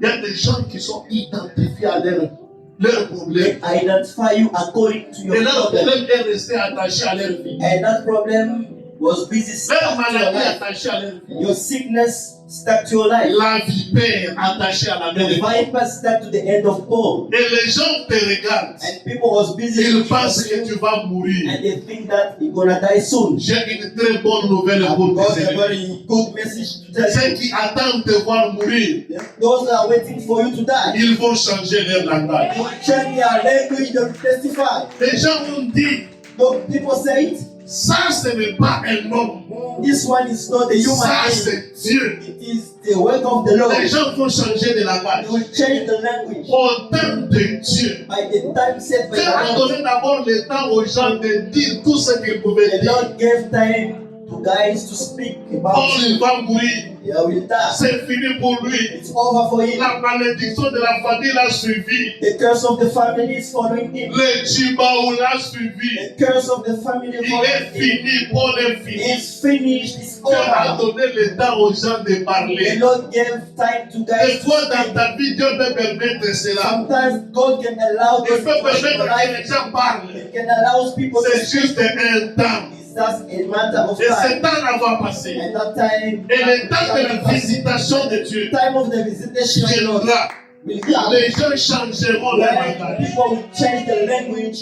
A: Il y a des gens qui sont identifiés à leur problème.
B: They identify you according to
A: Et
B: your
A: leur
B: problem.
A: problème est resté attaché à leur vie.
B: And that problem was busy stuck
A: Leur
B: to your
A: maladie
B: life.
A: attachée à leur vie.
B: Your sickness stuck to your life.
A: La vipère attachée à la
B: The
A: main.
B: viper stuck to the end of pole.
A: Et les gens te regardent.
B: And people was busy
A: Ils
B: looking
A: pensent
B: at
A: que
B: you,
A: tu vas mourir.
B: and they think that you're gonna die soon.
A: J'ai une très bonne nouvelle
B: I've
A: pour
B: got
A: tes
B: a
A: amis.
B: very good message to tell
A: Ceux
B: you.
A: qui attendent de voir mourir,
B: Those that are waiting for you to die,
A: ils vont changer leur langage.
B: they will change their language, they will testify.
A: Les gens ont dit,
B: The people say it.
A: ça ce n'est pas un homme,
B: This one is not a human
A: ça
B: being.
A: c'est Dieu.
B: It is the work of the Lord.
A: Les gens vont changer de langage.
B: They will change the language
A: Au temps de Dieu.
B: by the time set by
A: Dieu a
B: the Lord.
A: donné d'abord le temps aux gens de dire tout ce qu'ils pouvaient
B: The
A: dire.
B: Lord gave time to guys to speak about
A: Paul il
B: you.
A: va mourir,
B: They will die.
A: c'est fini pour lui.
B: It's over for him.
A: La malédiction de la famille l'a suivi.
B: The curse of the family is following him.
A: Le Chibaou l'a suivi.
B: The curse of the family
A: Il est
B: following him.
A: fini, Paul est fini.
B: It's finished. It's
A: Dieu a
B: over.
A: donné le temps aux gens de
B: The
A: parler.
B: Lord gave time to
A: Des
B: guys to
A: fois dans
B: speak.
A: ta vie, Dieu peut permettre cela.
B: Sometimes God can allow
A: Il
B: this
A: peut
B: to happen in
A: permettre
B: your
A: que
B: life.
A: les gens parlent.
B: He can allow people to
A: C'est
B: speak.
A: juste un temps.
B: It's just a matter of
A: Et ce
B: time.
A: temps va passer.
B: And that time,
A: Et le temps de la visitation de Dieu
B: time of the visitation of the Lord
A: viendra.
B: will come.
A: Les gens changeront leur
B: When
A: langage.
B: people will change the language,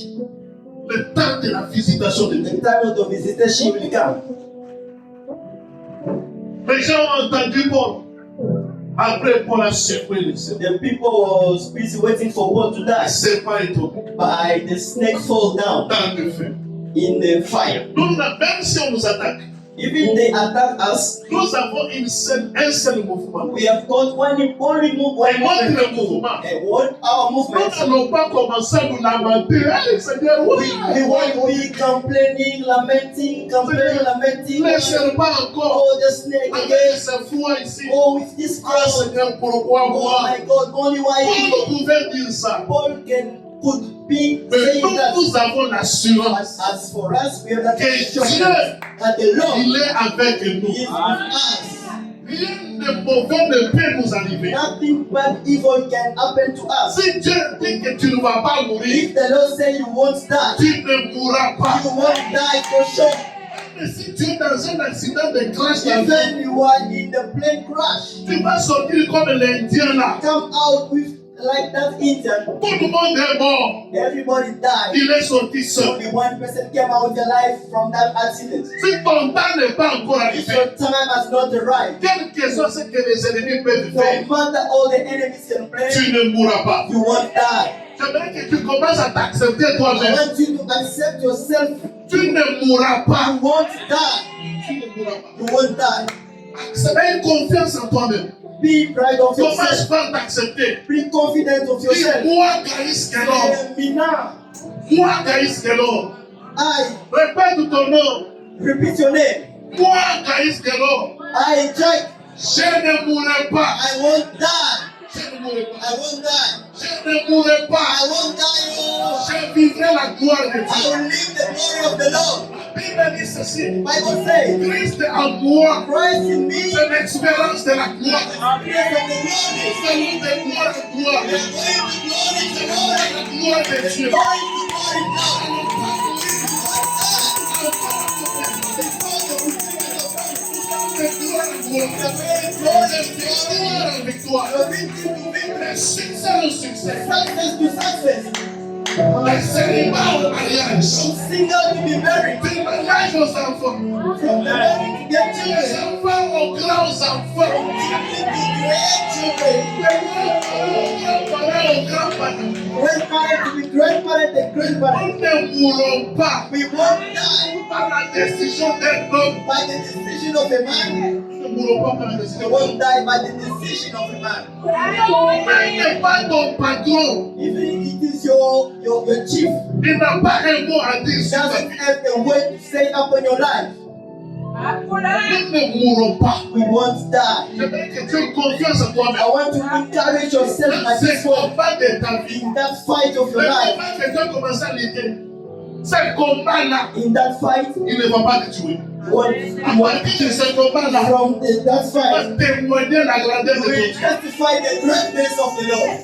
A: Le temps de la visitation de
B: the
A: Dieu.
B: time of the visitation will come.
A: Les gens ont entendu Paul. Après, Paul a secoué le serpent.
B: The people was busy waiting for Paul to
A: Le
B: die,
A: serpent est tombé
B: but the snake fall down
A: dans le feu.
B: in the fire.
A: Nous, même si on nous attaque,
B: Even they attack us,
A: nous avons un seul mouvement.
B: we have got only move, one
A: Et
B: movement.
A: notre mouvement,
B: And what our
A: nous
B: movement,
A: n'allons pas commencer à nous lamenter. Allez, Seigneur, oui.
B: we won't be complaining, lamenting,
A: Le serpent encore.
B: Oh, the snake
A: Avec
B: again.
A: ce froid ici.
B: Oh, with this
A: Ah,
B: cross.
A: Seigneur, pourquoi
B: Oh
A: moi?
B: my God, only why
A: Paul
B: you.
A: pouvait dire ça.
B: Paul could be
A: Mais
B: saying that.
A: nous avons l'assurance
B: As for us, we have that
A: que
B: assurance
A: Dieu,
B: that the Lord
A: il est avec
B: is
A: nous.
B: with us.
A: Rien de mauvais ne peut nous arriver.
B: Nothing bad, evil can happen to us.
A: Si Dieu dit que tu ne vas pas mourir,
B: If the Lord say you won't die,
A: tu ne mourras pas.
B: you won't die for sure.
A: Mais si tu es dans un accident de crash d'avion,
B: Even you are in the plane crash,
A: tu vas sortir comme l'Indien là.
B: come out with like that Indian.
A: Tout le monde est mort.
B: Everybody died.
A: Il est sorti seul.
B: Only one person came out with their life from that accident.
A: Si ton temps n'est pas encore
B: If
A: arrivé,
B: your time has not arrived,
A: quelle que soit ce que les ennemis peuvent
B: no
A: faire,
B: matter all the enemies can play,
A: tu ne mourras pas.
B: you won't die.
A: J'aimerais que tu commences à t'accepter
B: I
A: toi-même.
B: want you to accept yourself.
A: Tu ne mourras pas.
B: You won't die.
A: Tu ne mourras pas.
B: You won't die.
A: Aie confiance en toi-même.
B: Be proud of
A: Commence
B: yourself.
A: par t'accepter.
B: Be confident of
A: Dis,
B: yourself.
A: moi, Gaïs Kelor.
B: Mina,
A: Moi, Gaïs Kelor.
B: I
A: Répète ton nom.
B: repeat your name.
A: Moi, Gaïs Kelor.
B: I Jack.
A: Je ne mourrai pas.
B: I won't die.
A: Je ne mourrai pas.
B: I won't die.
A: Je ne mourrai pas.
B: I won't die. Oh.
A: Je vivrai la gloire de
B: I
A: Dieu.
B: will live the glory of the Lord.
A: La Bible dit ceci.
B: Bible says,
A: Christ en moi.
B: Christ in me,
A: C'est l'expérience de la gloire.
B: appears of the glory.
A: Nous allons de gloire en gloire.
B: We are going to glory to glory.
A: La gloire de Dieu.
B: Going to glory now.
A: De gloire en gloire. De gloire en victoire.
B: You're victory to victory.
A: De succès en succès.
B: Success to success.
A: De célibat au mariage.
B: From single to be married.
A: Du mariage aux enfants.
B: From the married to get
A: Des
B: children.
A: enfants aux grands enfants.
B: From children to great children.
A: Des grands-parents aux grands-parents.
B: Grandparents to be grandparents and grandparents.
A: Nous ne mourrons pas
B: We won't die
A: par la décision d'un homme.
B: by the decision of a man.
A: Nous ne mourrons pas par la
B: We
A: décision d'un
B: won't
A: homme.
B: die by the decision of a man.
A: Mais il n'est pas ton patron.
B: Even if it is your chief,
A: Il n'a pas un mot à dire
B: he
A: sur ta
B: doesn't
A: vie.
B: have a word to say upon your life.
A: Nous ne mourrons pas.
B: We won't die.
A: J'aimerais que tu aies confiance en
B: I
A: toi-même.
B: want to encourage yourself
A: Dans
B: at
A: ce
B: this one,
A: combat de ta vie,
B: in that fight of
A: le
B: your life.
A: combat que tu as commencé à lutter, ce combat-là,
B: In that fight,
A: il ne va pas te tuer. À
B: what
A: partir de ce combat-là,
B: from that
A: tu vas
B: fight,
A: témoigner la grandeur
B: you
A: de
B: will
A: Dieu.
B: testify the greatness of the Lord.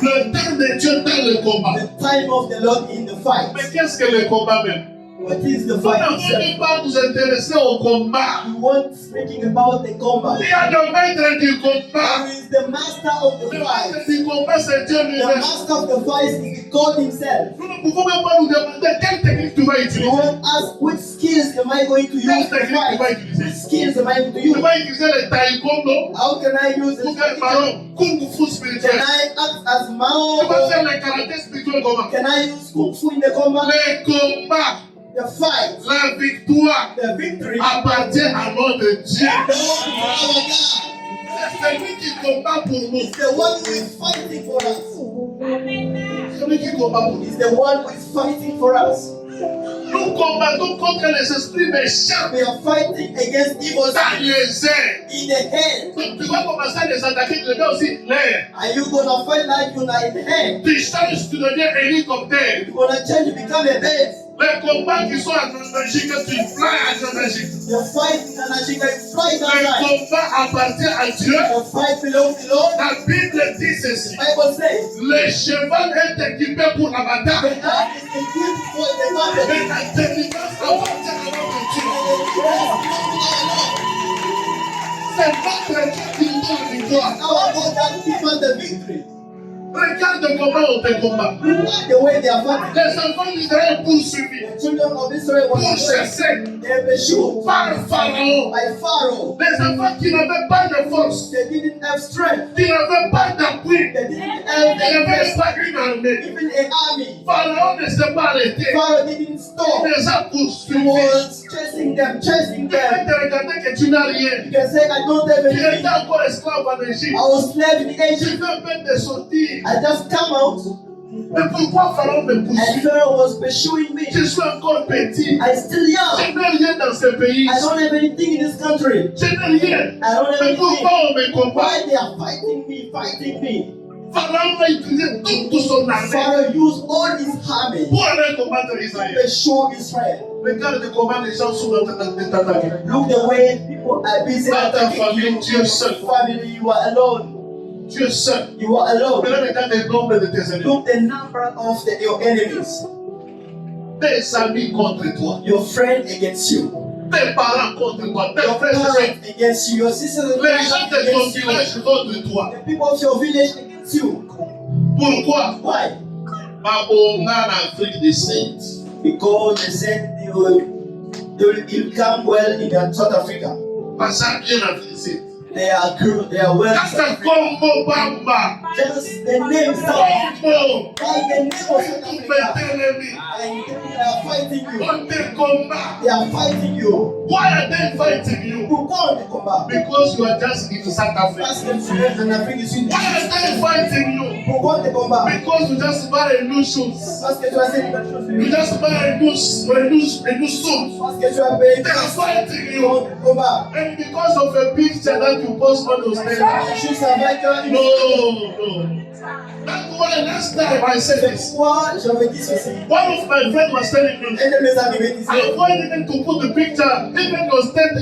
A: Le temps de Dieu dans le combat.
B: The time of the Lord in the fight.
A: Mais qu'est-ce que le combat même?
B: What is the
A: Nous
B: fight
A: n'avons
B: itself?
A: même pas nous intéresser au combat.
B: We weren't speaking about the combat.
A: Il y a le maître du combat.
B: There is the master of the
A: Le
B: fight.
A: maître du combat, c'est Dieu
B: The
A: lui-même.
B: master of the fight is God Himself.
A: Nous ne pouvons même pas nous demander quelle technique tu vas
B: We
A: utiliser.
B: won't ask which skills am I going to
A: Quelle
B: use to
A: technique tu vas
B: fight?
A: utiliser?
B: Which skills am I going to
A: Tu
B: use?
A: vas utiliser le taekwondo
B: How can I use
A: ou
B: it?
A: bien ballon, kung fu
B: Can
A: spirituel.
B: I act as
A: Tu
B: Mao?
A: vas faire le karaté spirituel comment?
B: Can I use Kung Fu in the combat?
A: Le combat,
B: The fight,
A: la victoire
B: the victory
A: appartient à notre Dieu.
B: belongs to our God.
A: C'est lui qui combat pour nous.
B: It's the one who is fighting for us.
A: C'est lui qui combat pour nous.
B: It's the one who is fighting for us.
A: Nous combattons contre les esprits méchants
B: We are fighting against evil
A: dans les airs.
B: in the head.
A: Donc tu vas commencer à les attaquer, tu deviens aussi l'air.
B: Are you gonna fight like you're in the head?
A: Tu changes, tu deviens hélicoptère.
B: You're gonna change to become a bird.
A: Les combats qui sont à Grand-Belgique, tu fly à Grand-Belgique.
B: The fight in Anashika is flying
A: Le
B: outside.
A: combat appartient à Dieu.
B: The fight belongs to the Lord.
A: La Bible dit ceci.
B: The Bible says
A: Le cheval est équipé pour la
B: the
A: bataille.
B: earth is equipped for the battle.
A: Mais la délivrance appartient à notre Dieu. C'est notre Dieu qui nous donne la victoire.
B: Our God that gives us the victory.
A: Regarde comment on te combat.
B: Look at the way they are fighting.
A: Les enfants d'Israël poursuivis,
B: The children of Israel were
A: pourchassés
B: they have been shot
A: par Pharaon.
B: by Pharaoh.
A: Les enfants qui n'avaient pas de force,
B: They didn't have strength.
A: qui n'avaient pas d'appui,
B: They didn't
A: qui
B: have
A: n'avaient pas une armée.
B: even an army.
A: Pharaon ne s'est pas arrêté.
B: Pharaoh didn't stop.
A: Il les a
B: He
A: poursuivis.
B: was chasing them.
A: Tu peux te regarder que tu n'as rien.
B: You can say, I don't have
A: Tu
B: anything.
A: étais encore esclave en Égypte.
B: I was slave in
A: Tu
B: Egypt.
A: veux peine de sortir.
B: I just come out
A: Mais pourquoi Pharaon me
B: and
A: poursuit?
B: Pharaoh was pursuing me.
A: Je suis encore petit.
B: I'm still young.
A: Je n'ai rien dans ce pays.
B: I don't have anything in this country.
A: Je n'ai rien.
B: I don't have
A: Mais
B: anything.
A: pourquoi on me combat?
B: Why they are fighting me?
A: Pharaon a utilisé toute son armée
B: Pharaoh used all his army
A: pour aller combattre
B: to
A: Israël.
B: pursue Israel.
A: Regarde comment les gens sont en train de t'attaquer.
B: Look the way people are busy
A: Dans ta
B: attacking
A: famille,
B: you.
A: Dieu seul.
B: Family, you are alone.
A: Dieu seul.
B: You are alone.
A: Maintenant, regarde le nombre de tes ennemis.
B: Look the number of your enemies.
A: Tes amis contre toi.
B: Your friend against you.
A: Tes parents contre toi. Tes
B: Your
A: frères et sœurs.
B: parents against you. Your sisters and
A: Les
B: brothers
A: gens de ton
B: against you.
A: village contre toi.
B: The people of your village against you.
A: Pourquoi?
B: Why?
A: Babonga en Afrique du Sud.
B: Because they said you'll come well in South Africa.
A: Parce que bien en Afrique du Sud.
B: They are good. They are well.
A: Quand c'est Congo Bamba.
B: Just the name South Africa.
A: Congo.
B: By the name of South
A: Tous
B: Africa.
A: mes ennemis.
B: And they are fighting you.
A: On te combat.
B: They are fighting you.
A: Why are they fighting you?
B: Pourquoi on te combat?
A: Because you are just in South Africa.
B: Parce que tu es en Afrique du Sud.
A: Why are they fighting you?
B: Pourquoi on te combat?
A: Because you just buy a new shoes.
B: Parce que tu as cette nouvelle chose.
A: You just buy a new suit.
B: Parce que tu as payé.
A: They are fighting you.
B: On te combat.
A: And because of a picture that you post on your status.
B: Juste avec
A: No, no. That's why last time I said this.
B: Pourquoi j'avais dit ceci?
A: One of my friends was telling me,
B: Un de mes amis me disait,
A: I avoid even to put the picture, even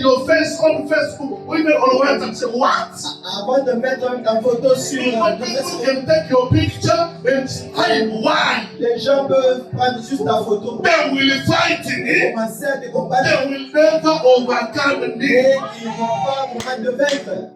A: your face on Facebook, or even on WhatsApp. I say, what?
B: avant de mettre une photo sur
A: But people can take your picture and hide. Why?
B: les gens peuvent prendre juste ta photo.
A: They will fight me.
B: Commencer à te combattre.
A: They will never overcome
B: Et
A: me.
B: ils ne vont pas vous de vaincre.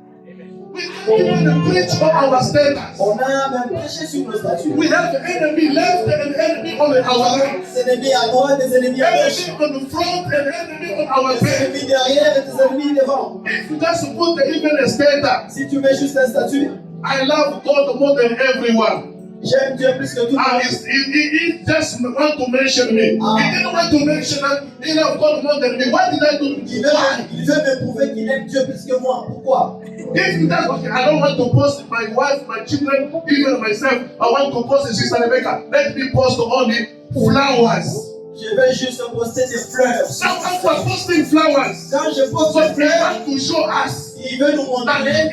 A: We can't even preach on our status.
B: On a même prêché sur nos statuts.
A: We have the enemy left and an enemy on our right.
B: Des ennemis à droite, des ennemis à gauche.
A: Enemy on the front and enemy on our
B: Des
A: back.
B: ennemis derrière et des ennemis devant.
A: If you just put even a status,
B: Si tu mets juste un statut,
A: I love God more than everyone.
B: j'aime Dieu plus que tout le
A: And
B: monde.
A: he just want to mention me. He didn't want to mention that he loved God more than me. What did I do? Why?
B: Il veut me prouver qu'il aime Dieu plus que moi. Pourquoi?
A: If that's okay, I don't want to post my wife, my children, even myself. I want to post Sister Rebecca. Let me post only flowers.
B: Je vais juste poster des fleurs.
A: Someone was posting flowers.
B: Quand je poste
A: So
B: des
A: they
B: fleurs,
A: want to show us
B: il veut nous
A: that
B: montrer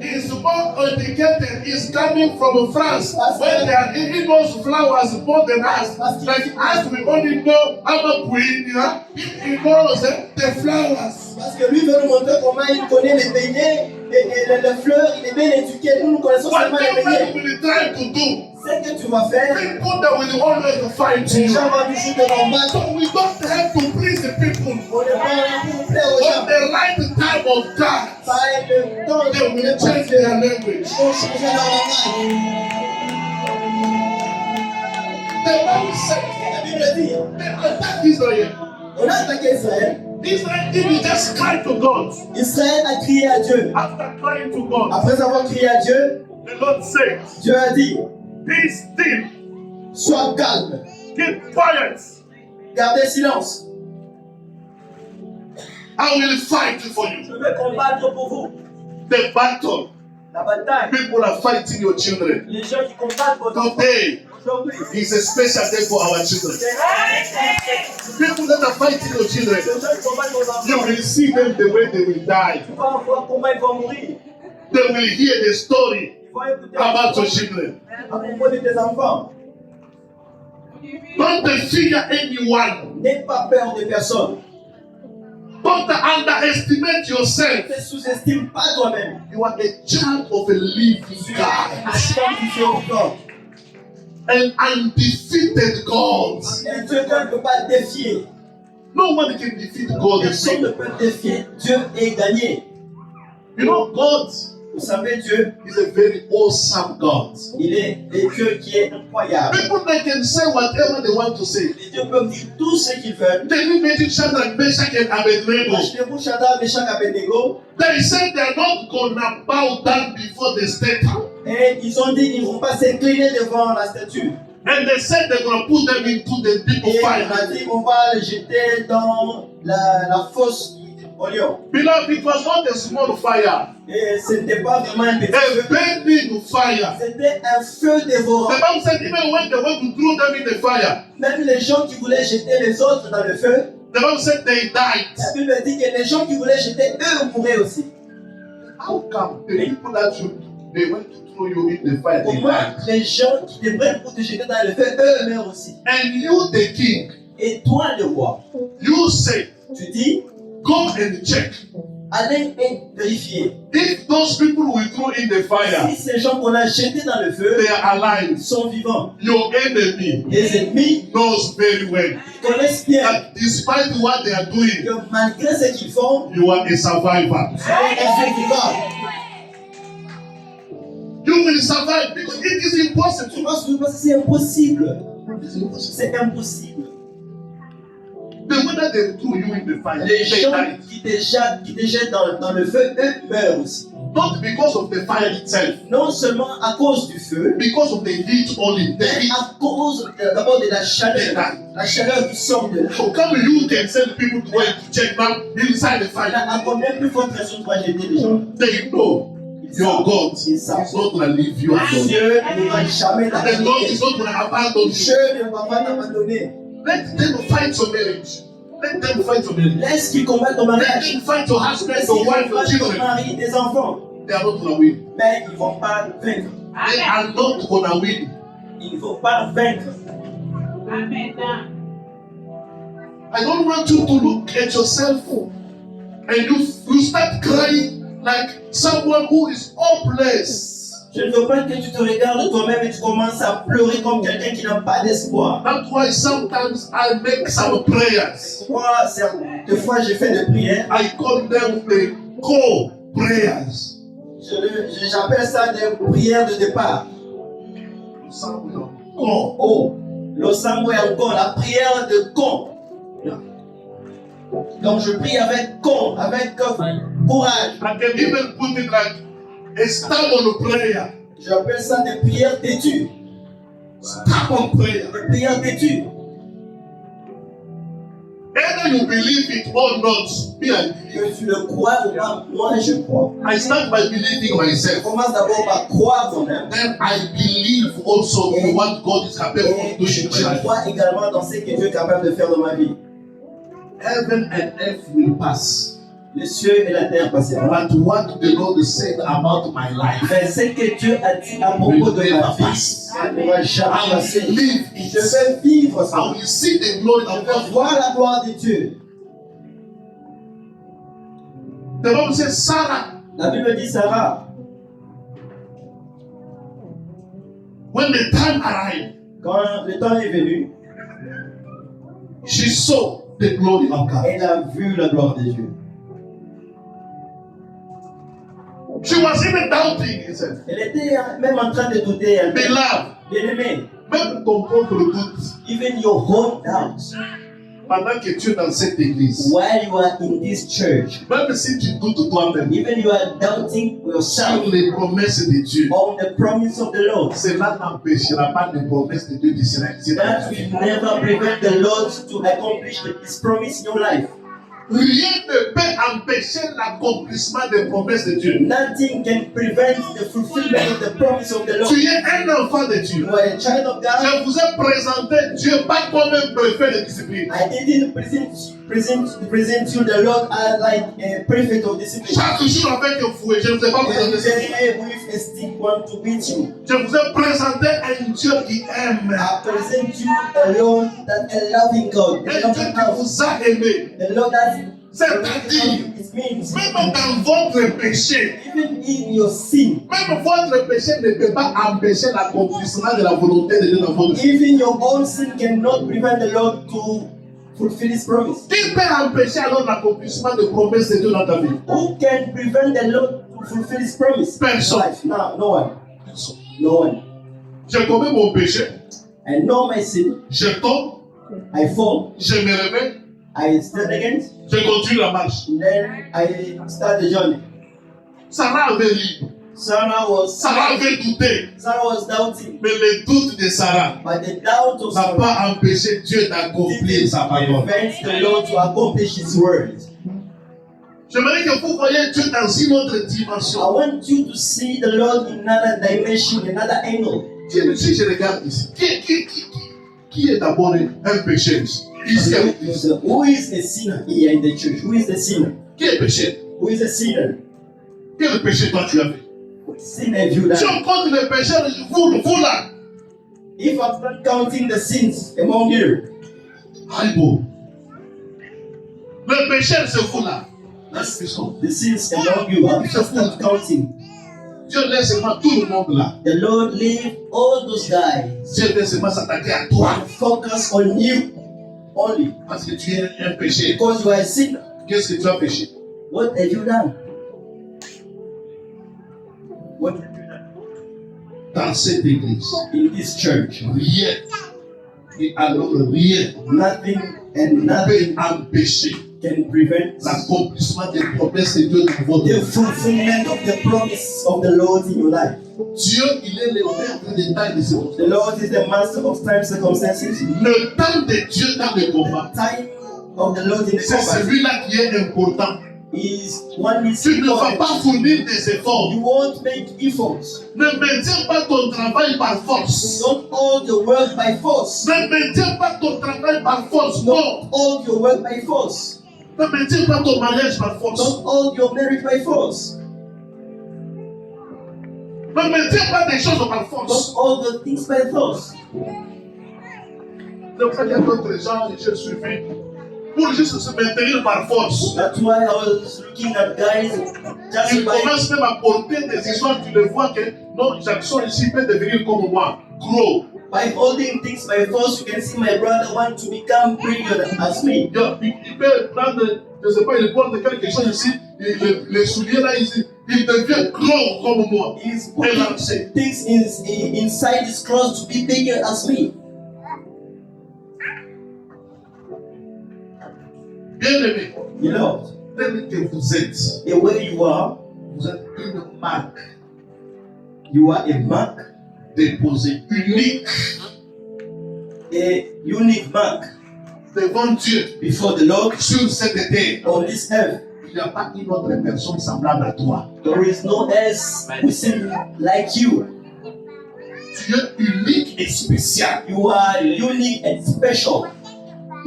A: he is more educated, is coming from France, when they are eating those flowers more than us. Like us, we only know our queen, he knows the flowers.
B: parce que lui veut nous montrer comment il connaît les beignets et les fleurs. Il est bien éduqué. Nous connaissons seulement les
A: Whatever
B: beignets.
A: you will try to do,
B: Ce que tu vas faire,
A: people that will always fight
B: les
A: you.
B: gens vont toujours te combattre.
A: So we don't have to please the people.
B: On est pas là pour plaire aux
A: On
B: gens.
A: the right time of God,
B: Pas le temps
A: they will change their language.
B: Ils vont changer leur langage.
A: The Bible says,
B: La Bible dit,
A: they attack Israel.
B: on a attaqué Israël.
A: Israel didn't just cry to God.
B: Israël a crié à Dieu.
A: After crying to God,
B: Après avoir crié à Dieu,
A: the Lord said,
B: Dieu a dit,
A: be still,
B: sois calme,
A: keep quiet.
B: gardez silence.
A: I will fight for you.
B: Je vais combattre pour vous.
A: The battle,
B: La bataille,
A: people are fighting your children.
B: les gens qui combattent votre enfant
A: Today
B: aujourd'hui.
A: is a special day for our children. People that are fighting your children,
B: Les gens qui combattent vos
A: you
B: enfants,
A: will see them the way they will die.
B: tu vas voir comment ils vont mourir.
A: They will hear the story
B: Ils vont écouter
A: about your children.
B: à propos de tes enfants.
A: Don't fear anyone.
B: N'aie pas peur de personne.
A: Don't underestimate yourself.
B: Ne te sous-estime pas toi-même.
A: You are a child of a living
B: Tu es
A: God.
B: un enfant du Dieu vivant.
A: An undefeated God.
B: Et Dieu ne peut pas défier.
A: No one can defeat God.
B: Personne ne peut défier Dieu et gagner.
A: You know, God
B: Vous savez, Dieu,
A: is a very awesome God.
B: il est un Dieu qui est incroyable.
A: People they can say whatever they want to say.
B: Les dieux peuvent dire tout ce qu'ils veulent.
A: They didn't mention Shadrach, Meshach, and Abednego.
B: Achetez-vous Shadrach, Meshach, Abednego.
A: They said they're not gonna bow down before the statue.
B: Et ils ont dit qu'ils ne vont pas s'incliner devant la statue.
A: And they said they're gonna put them into the deep
B: Et
A: of
B: on
A: fire.
B: a dit qu'on va les jeter dans la fosse au lion.
A: Beloved, it was not a small fire.
B: Et ce n'était pas vraiment un petit
A: A
B: feu.
A: burning fire.
B: C'était un feu dévorant.
A: The Bible said even when they went to throw them in the fire,
B: Même les gens qui voulaient jeter les autres dans le feu,
A: the Bible said they died.
B: la Bible dit que les gens qui voulaient jeter, eux mouraient aussi.
A: How come the people that they went to throw you in the fire, they
B: Comment
A: died?
B: les gens qui te prennent pour te jeter dans le feu, eux meurent aussi.
A: And you, the king,
B: Et toi, le roi,
A: you say,
B: tu dis,
A: go and check.
B: allez et vérifiez.
A: If those people we throw in the fire,
B: Si ces gens qu'on a jetés dans le feu
A: they are alive,
B: sont vivants,
A: your enemy
B: les ennemis
A: knows very well
B: connaissent bien
A: that despite what they are doing,
B: que malgré ce qu'ils font,
A: you are a survivor.
B: tu es un survivant.
A: You will survive because it is
B: Tu
A: impossible.
B: penses que c'est impossible. C'est impossible.
A: The way that they threw you in the fire,
B: Les
A: they
B: gens
A: died.
B: qui te jettent dans le feu, eux meurent aussi.
A: Not because of the fire itself,
B: Non seulement à cause du feu,
A: because of the heat only. The
B: mais
A: heat.
B: à cause d'abord de la chaleur qui sort de là.
A: So come you can send people to go and check now inside the fire.
B: À combien plus forte raison tu vas jeter les gens?
A: They know your God is not going to leave you alone.
B: Dieu ne va jamais
A: The God
B: t'abandonner.
A: is not going to abandon you.
B: Dieu ne va pas t'abandonner.
A: Let them fight your marriage. Let them fight your marriage.
B: Laisse qu'ils combattent ton
A: Let
B: mariage.
A: them fight your husband,
B: Laisse
A: your
B: qu'ils
A: wife, your
B: combattent ton
A: children.
B: mari, tes enfants.
A: They are not going to win.
B: Mais ils ne vont pas vaincre.
A: They are not going to win.
B: Ils ne vont pas vaincre.
A: I don't want you to look at yourself and you start crying like someone who is hopeless.
B: Je ne veux pas que tu te regardes toi-même et tu commences à pleurer comme quelqu'un qui n'a pas d'espoir.
A: That's why sometimes I make some prayers.
B: Moi, des fois, j'ai fait des prières.
A: I call them the core prayers.
B: J'appelle ça des prières de départ.
A: Core.
B: Oh, le sangue est encore la prière de con. Donc je prie avec con, avec courage.
A: I can even put it like a stubborn prayer.
B: J'appelle ça des prières têtues.
A: Stubborn prayer.
B: Des prières têtues.
A: whether you believe it or not, me I believe.
B: Que tu le crois ou pas, moi je crois.
A: I start by believing
B: Je
A: myself.
B: commence d'abord par croire moi-même.
A: Then I believe also in what God is capable of
B: Et
A: doing
B: je
A: in my life.
B: crois également dans ce que Dieu est capable de faire dans ma vie.
A: Heaven and earth will pass.
B: Les cieux et la terre passeront.
A: But what the Lord said about my life
B: Mais ce que Dieu a dit à propos de ma vie, ça ne va jamais
A: I
B: passer.
A: will live it.
B: Je vais vivre ça.
A: I will see the glory
B: Je
A: of
B: vais
A: God.
B: voir la gloire de Dieu.
A: The Bible says Sarah,
B: La Bible dit Sarah,
A: when the time arrived,
B: quand le temps est venu,
A: she saw the glory of God.
B: elle a vu la gloire de Dieu.
A: She was even doubting herself.
B: Elle était même en train de douter elle-même.
A: Beloved,
B: Bien-aimé,
A: même ton propre doute,
B: even your own doubts,
A: pendant que tu es dans cette église,
B: while you are in this church,
A: même si tu doutes toi-même
B: even you are doubting yourself
A: sur les promesses de Dieu,
B: on the promise of the Lord,
A: cela n'empêchera pas les promesses de Dieu de se réaliser dans ta
B: that
A: vie.
B: will never prevent the Lord to accomplish His promise in your life.
A: Rien ne peut empêcher l'accomplissement des promesses de Dieu.
B: Nothing can prevent the fulfillment of the promise of the Lord.
A: Tu es un enfant de Dieu.
B: You are a child of God.
A: Je vous ai présenté Dieu pas comme un préfet de discipline.
B: I didn't present you the Lord as like a prefect of discipline.
A: Chaque jour avec un fouet, je ne vous ai pas présenté ça.
B: Every day with a stick want to beat you.
A: Je vous ai présenté un Dieu qui aime.
B: I present you a Lord that a loving God. A
A: Un Dieu
B: loving
A: qui
B: God.
A: vous a aimé.
B: The Lord that
A: C'est-à-dire,
B: it means
A: même dans votre péché,
B: even in your sin,
A: même votre péché ne peut pas empêcher l'accomplissement de la volonté de Dieu dans votre vie.
B: even your own sin cannot prevent the Lord to fulfill His promise.
A: Qui peut empêcher alors l'accomplissement des promesses de Dieu dans ta vie?
B: Who can prevent the Lord to fulfill His promise?
A: Personne.
B: Life. No one. No one.
A: Je commets mon péché,
B: I know my sin.
A: je tombe,
B: I fall.
A: je me réveille,
B: I stand again.
A: je continue la marche.
B: And then I start the journey.
A: Sarah avait ri,
B: Sarah was
A: douté,
B: doubting,
A: mais le doute de Sarah
B: but the doubt of
A: n'a
B: Sarah
A: pas empêché Dieu d'accomplir sa parole.
B: prevents the Lord to accomplish His word.
A: J'aimerais que vous voyez Dieu dans une autre
B: I
A: dimension.
B: want you to see the Lord in another dimension, another angle.
A: Si je regarde ici, qui est d'abord un péché ici? Ici, à l'église.
B: Who is the sinner here in the church? Who is the sinner?
A: Qui est péché?
B: Who is the sinner?
A: Quel péché toi tu as fait?
B: What sin have you
A: Si
B: done?
A: on compte les péchés, vous là,
B: If I'm not counting the sins among you,
A: aïe bon. Le péché c'est vous là. That's the song.
B: the sins among you, I'm just not counting.
A: Dieu laisse seulement tout le monde là.
B: The Lord leave all those guys
A: Dieu laisse seulement s'attaquer à toi.
B: and focus on you only.
A: Parce que tu es un péché.
B: Because you are a sinner.
A: Qu'est-ce que tu as péché?
B: What have you done? What have you done?
A: Dans cette église,
B: In this church,
A: rien. Et alors rien
B: nothing and
A: ne
B: nothing
A: peut empêcher
B: can prevent
A: l'accomplissement des promesses de Dieu dans votre
B: the
A: vie.
B: fulfillment of the promise of the Lord in your life.
A: Dieu, il est le maître des temps et des circonstances.
B: The Lord is the master of time circumstances.
A: Le temps de Dieu dans le combat,
B: Time of the Lord in the
A: c'est
B: combat
A: celui-là qui est important.
B: is one is
A: Tu ne vas
B: important.
A: pas fournir des efforts.
B: You won't make efforts.
A: Ne maintiens pas ton travail par force.
B: Don't hold your work by force.
A: Ne maintiens pas ton travail par force. Non.
B: Don't hold your work by force.
A: Ne maintiens pas ton mariage par force.
B: Don't hold your marriage by force.
A: Ne maintiens pas des choses par
B: Don't
A: force.
B: hold the things by force.
A: Donc, il y a d'autres gens que j'ai suivis pour juste se maintenir par force.
B: That's why I was looking at guys just
A: Ils
B: by
A: commencent même à porter des histoires. Tu le vois que non, Jackson ici peut devenir comme moi, gros.
B: holding things by force. You can see my brother want to become bigger as me.
A: Il peut prendre, je ne sais pas, il porte quelque chose ici, les souliers là, il devient gros comme moi.
B: He's
A: Élancé.
B: putting things inside his clothes to be bigger as me.
A: Bien aimé,
B: You know,
A: tel que vous êtes
B: the way you are
A: une marque
B: a mark,
A: déposée, unique.
B: a unique mark
A: devant Dieu
B: before the Lord
A: sur cette terre,
B: on this earth.
A: il n'y a pas une autre personne semblable à toi.
B: There is no else who seem like you.
A: Tu es unique et spécial.
B: You are unique and special.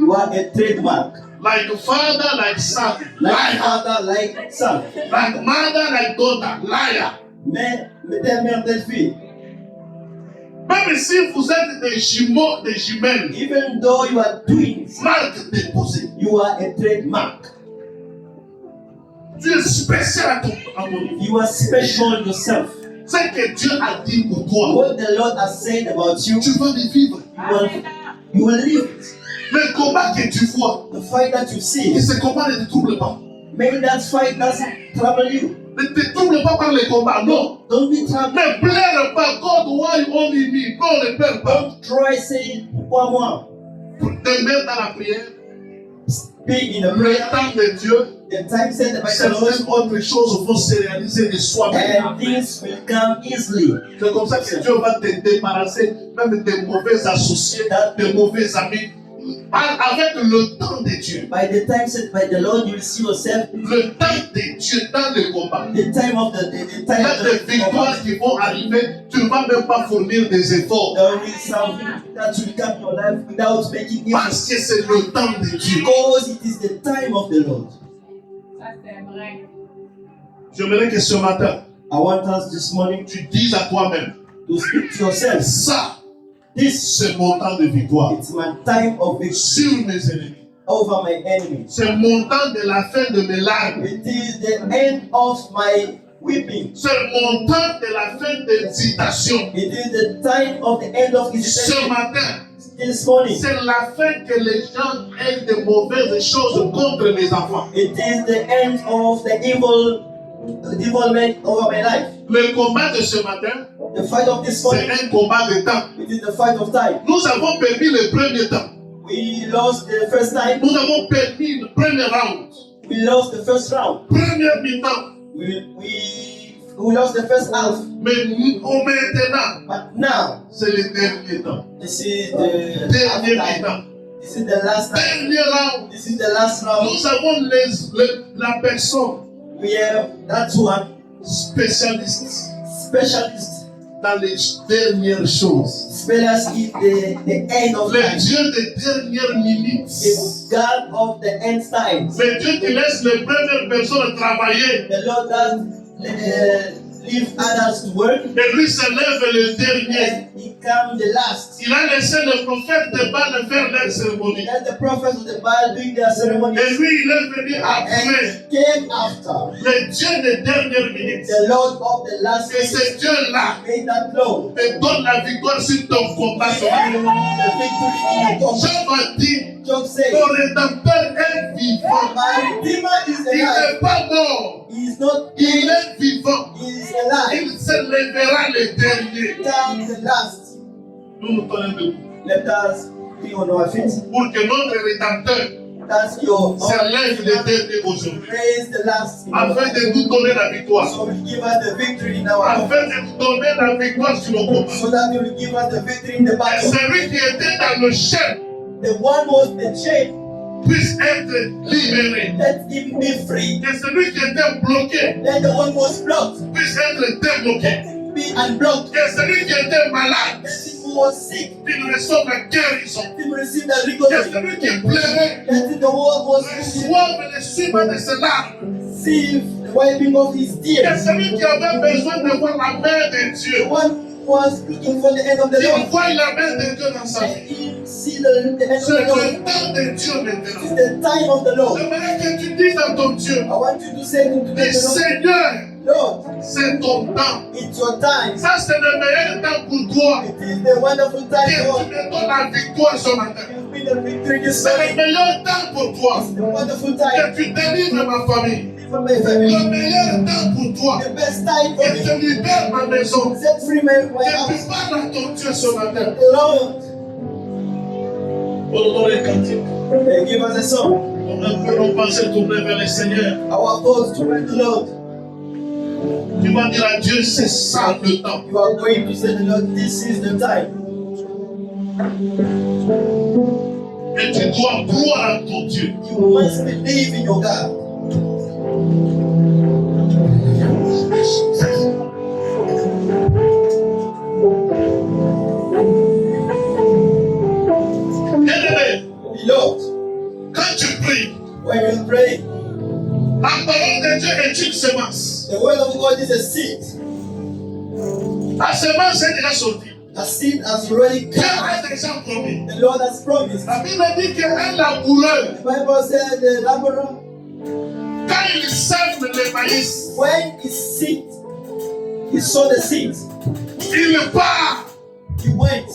B: You are a trademark.
A: Like father, like son,
B: Like
A: liar.
B: father, like son.
A: Like mother, like daughter, liar.
B: Mais telle mère, telle fille.
A: Même si vous êtes des jumeaux, des jumelles,
B: Even though you are twins,
A: marque déposée.
B: you are a trademark.
A: Tu es spécial à ton niveau.
B: You are special yourself.
A: Ce que Dieu a dit pour toi,
B: What the Lord has said about you,
A: tu vas le vivre.
B: you will live it.
A: Le combat que tu vois,
B: The fight that you
A: et
B: see,
A: ce combat ne te trouble pas.
B: maybe that fight doesn't trouble you.
A: Ne te trouble pas par les combats, non.
B: Don't be troubled.
A: Ne pleure pas, God, why only me? Non, ne pleure pas.
B: Don't try saying, pourquoi moi?
A: Demeure dans la prière.
B: Be in the
A: Le
B: prayer.
A: temps de Dieu,
B: The time set by the Lord,
A: certaines autres choses vont se réaliser de soi-même.
B: and things will come easily.
A: C'est comme ça que Dieu va te débarrasser même des mauvais associés, des mauvais amis. Avec le temps de Dieu.
B: By the time set by the Lord, you will see yourself.
A: Le temps de Dieu dans le combat.
B: The time of the
A: Il y a des victoires qui vont arriver, tu ne vas même pas fournir des efforts.
B: there will be something that will come in your life without making effort.
A: Parce que c'est le temps de Dieu.
B: Because it is the time of the Lord.
A: J'aimerais que ce matin,
B: I want us this morning
A: tu dises à toi-même,
B: to speak to yourself.
A: ça,
B: This
A: c'est mon temps de victoire
B: it's my time of victory
A: sur mes ennemis.
B: over my enemies.
A: C'est mon temps de la fin de mes larmes.
B: It is the end of my weeping.
A: C'est mon temps de la fin des hésitations.
B: It is the time of the end of
A: Ce
B: hesitation.
A: matin,
B: This morning,
A: c'est la fin que les gens aient de mauvaises choses contre mes enfants.
B: it is the end of the evil development over my life.
A: Le combat de ce matin,
B: The fight of this morning,
A: c'est un combat de temps.
B: it is the fight of time.
A: Nous avons perdu le premier temps.
B: We lost the first time.
A: Nous avons perdu le premier round.
B: We lost the first round.
A: Première mi-temps.
B: We lost the first half.
A: Mais maintenant,
B: But now,
A: c'est le dernier temps.
B: this is the
A: Dernier
B: last time.
A: mi-temps.
B: This is the last time.
A: Dernier round.
B: This is the last round.
A: Nous avons la personne
B: We have that one
A: spécialiste
B: specialist.
A: dans les dernières choses.
B: Specialist is the end of
A: Le
B: time.
A: Dieu des dernières minutes.
B: The God of the end times.
A: Le Dieu qui laisse les premières personnes travailler.
B: The Lord that leave others to work,
A: Et lui se lève le dernier.
B: and He comes the last.
A: Il a laissé le prophète de Baal faire leur cérémonie.
B: Let the prophets of the Baal doing their ceremony.
A: Et lui, il est venu après.
B: And He came after.
A: Le Dieu des dernières minutes.
B: The Lord of the last
A: Et
B: days
A: ce Dieu-là
B: made that known.
A: te donne la victoire sur ton combat.
B: And the victory in your combat.
A: Job a dit,
B: Job said,
A: ton rédempteur est vivant.
B: my Redeemer is
A: Il
B: alive.
A: n'est pas mort.
B: He is not
A: Il
B: dead.
A: est vivant.
B: He is alive.
A: Il se lèvera le dernier.
B: Come the last.
A: Nous nous tenons debout.
B: Let us be on our feet.
A: Pour que notre rédempteur
B: That's your
A: se lève le dernier aujourd'hui.
B: praise the last.
A: Afin de nous donner la victoire.
B: So will give us the victory in our combat.
A: Afin de nous donner la victoire sur le combat.
B: So that He will give us the victory in the
A: Et
B: battle.
A: celui qui était dans le chêne
B: The one was the chain.
A: puisse être libéré.
B: Let him be free.
A: Que celui qui était bloqué
B: Let the one who was blocked
A: puisse être débloqué.
B: be unblocked.
A: Que celui qui était malade,
B: Let him who was sick,
A: qu'il reçoive la guérison.
B: let him receive the
A: Que
B: recovery.
A: celui qui pleurait,
B: Let the one who was
A: reçoive le suivant de ses larmes.
B: receive the wiping of his
A: Que
B: tears.
A: celui qui avait besoin de voir la main de
B: The
A: Dieu,
B: one who was looking for the end of the
A: qu'il
B: Lord.
A: voit la main de Dieu dans sa
B: Let
A: vie.
B: him see the end of
A: C'est
B: the Lord.
A: le temps de Dieu
B: It
A: maintenant.
B: is the time of the Lord.
A: J'aimerais que tu dises à ton Dieu,
B: I want you to say to
A: dis
B: the
A: Seigneur,
B: Lord,
A: c'est ton temps.
B: it's your time.
A: Ça, c'est le meilleur temps pour toi.
B: It is the wonderful
A: Que
B: time,
A: tu
B: Lord.
A: me donnes la victoire ce matin.
B: Give me the victory this
A: C'est le
B: morning.
A: meilleur temps pour toi.
B: It's the wonderful time.
A: Que tu délivres ma famille.
B: For my family.
A: Le meilleur temps pour toi.
B: The best time for
A: Que
B: me.
A: tu libères ma maison.
B: Set free my
A: Que
B: house.
A: tu parles à ton Dieu ce matin.
B: Lord,
A: Oh Lord, et cantique.
B: give us a song.
A: On peut nos pensées tourner vers le Seigneur.
B: Our thoughts to the Lord.
A: Tu vas dire à Dieu, c'est ça le temps.
B: You are going to say to the Lord, this is the time.
A: Et tu dois croire en ton Dieu.
B: You must believe in your God.
A: Bien-aimé,
B: Beloved,
A: quand tu pries,
B: when you pray,
A: la parole de Dieu est une semence.
B: the word of God is a seed.
A: La semence est déjà sortie.
B: A seed has already
A: Dieu
B: come.
A: a déjà promis.
B: The Lord has promised.
A: La Bible dit qu'un laboureur,
B: The Bible said the laborer,
A: quand il sème le maïs,
B: when he saw the seed,
A: il part.
B: he went.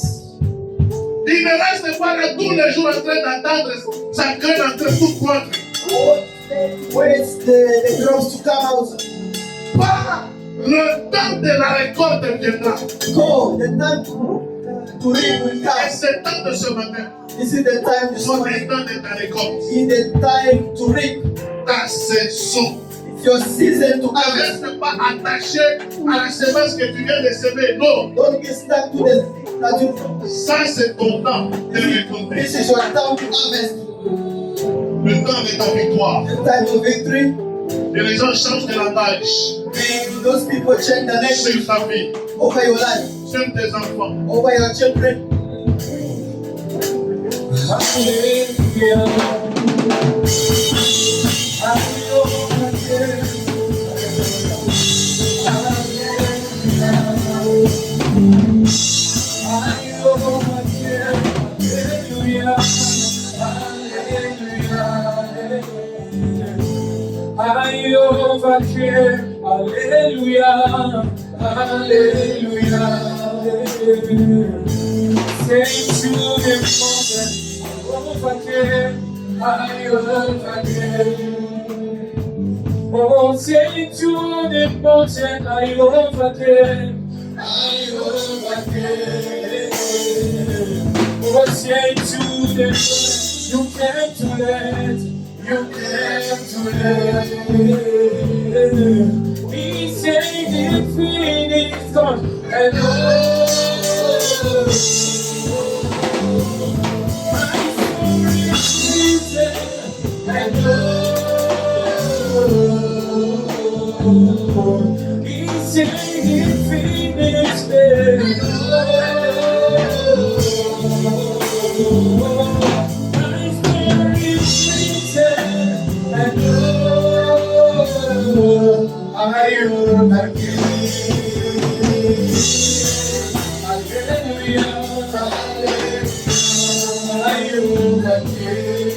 A: Il ne reste pas là tous les jours en train d'attendre sa graine en train de croître.
B: Waits the crops to come out.
A: Pas le temps de la récolte viendra.
B: Go, the time to reap will
A: Et
B: come.
A: c'est temps de ce matin.
B: This is the time to
A: Ce
B: sow.
A: n'est temps de ta récolte.
B: It's the time to reap.
A: Ta saison.
B: It's your season to
A: Ne
B: harvest.
A: reste pas attaché à la semence que tu viens de semer. Non.
B: Don't get stuck to the seed that you.
A: Ça, c'est ton temps de récolter.
B: This is your time to harvest.
A: Le temps de ta victoire.
B: The time of victory.
A: Et les gens changent de langage
B: And those people change the name
A: sur ta vie,
B: over your life,
A: sur tes enfants.
B: over your children.
D: I overcame, hallelujah, hallelujah. Say to the mountain, I overcame. Oh, say to the mountain, I overcame, I overcame. Oh, say to the mountain, you came to let. You came to live. He said it finished, God, and oh, my story is written, and oh, he said it finished, and oh, my story is written. And oh, I am a king. Hallelujah, hallelujah, I am a king.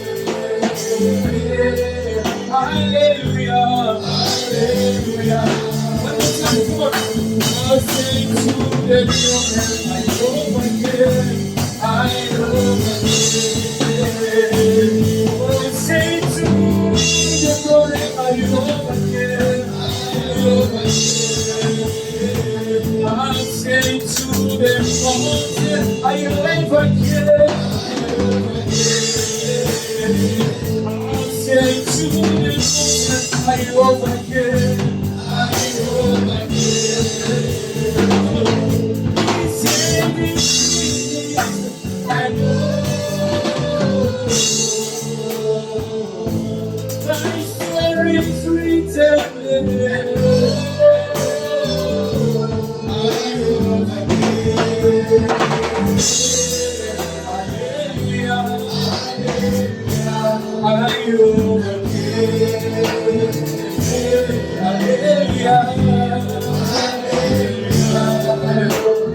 D: Hallelujah, hallelujah. One more time, come on. I sing to the children, I am a king. I am a king. Oh, say to the glory, I overcame, I overcame. I say to the mountain, I overcame, I say to the mountain, I overcame, I overcame. He said it, I know. My story is written.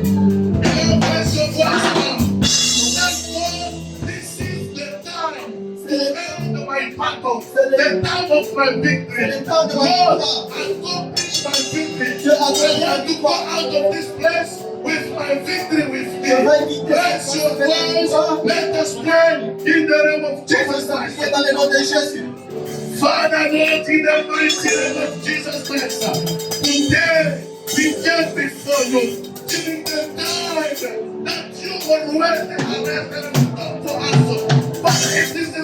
A: Press your voice now. This is the time to end my battle, the time of my victory.
B: The time of my
A: Lord,
B: victory.
A: accomplish my victory.
B: To accomplish
A: I want to go out of this place with my victory with me.
B: To my victory.
A: Press your voice. Let us pray in the name of Jesus Christ.
B: Dans le nom de Jésus.
A: Father, Lord, in the mighty name of Jesus Christ, today we came before you during the time that you were ready and come to us. Father, it is the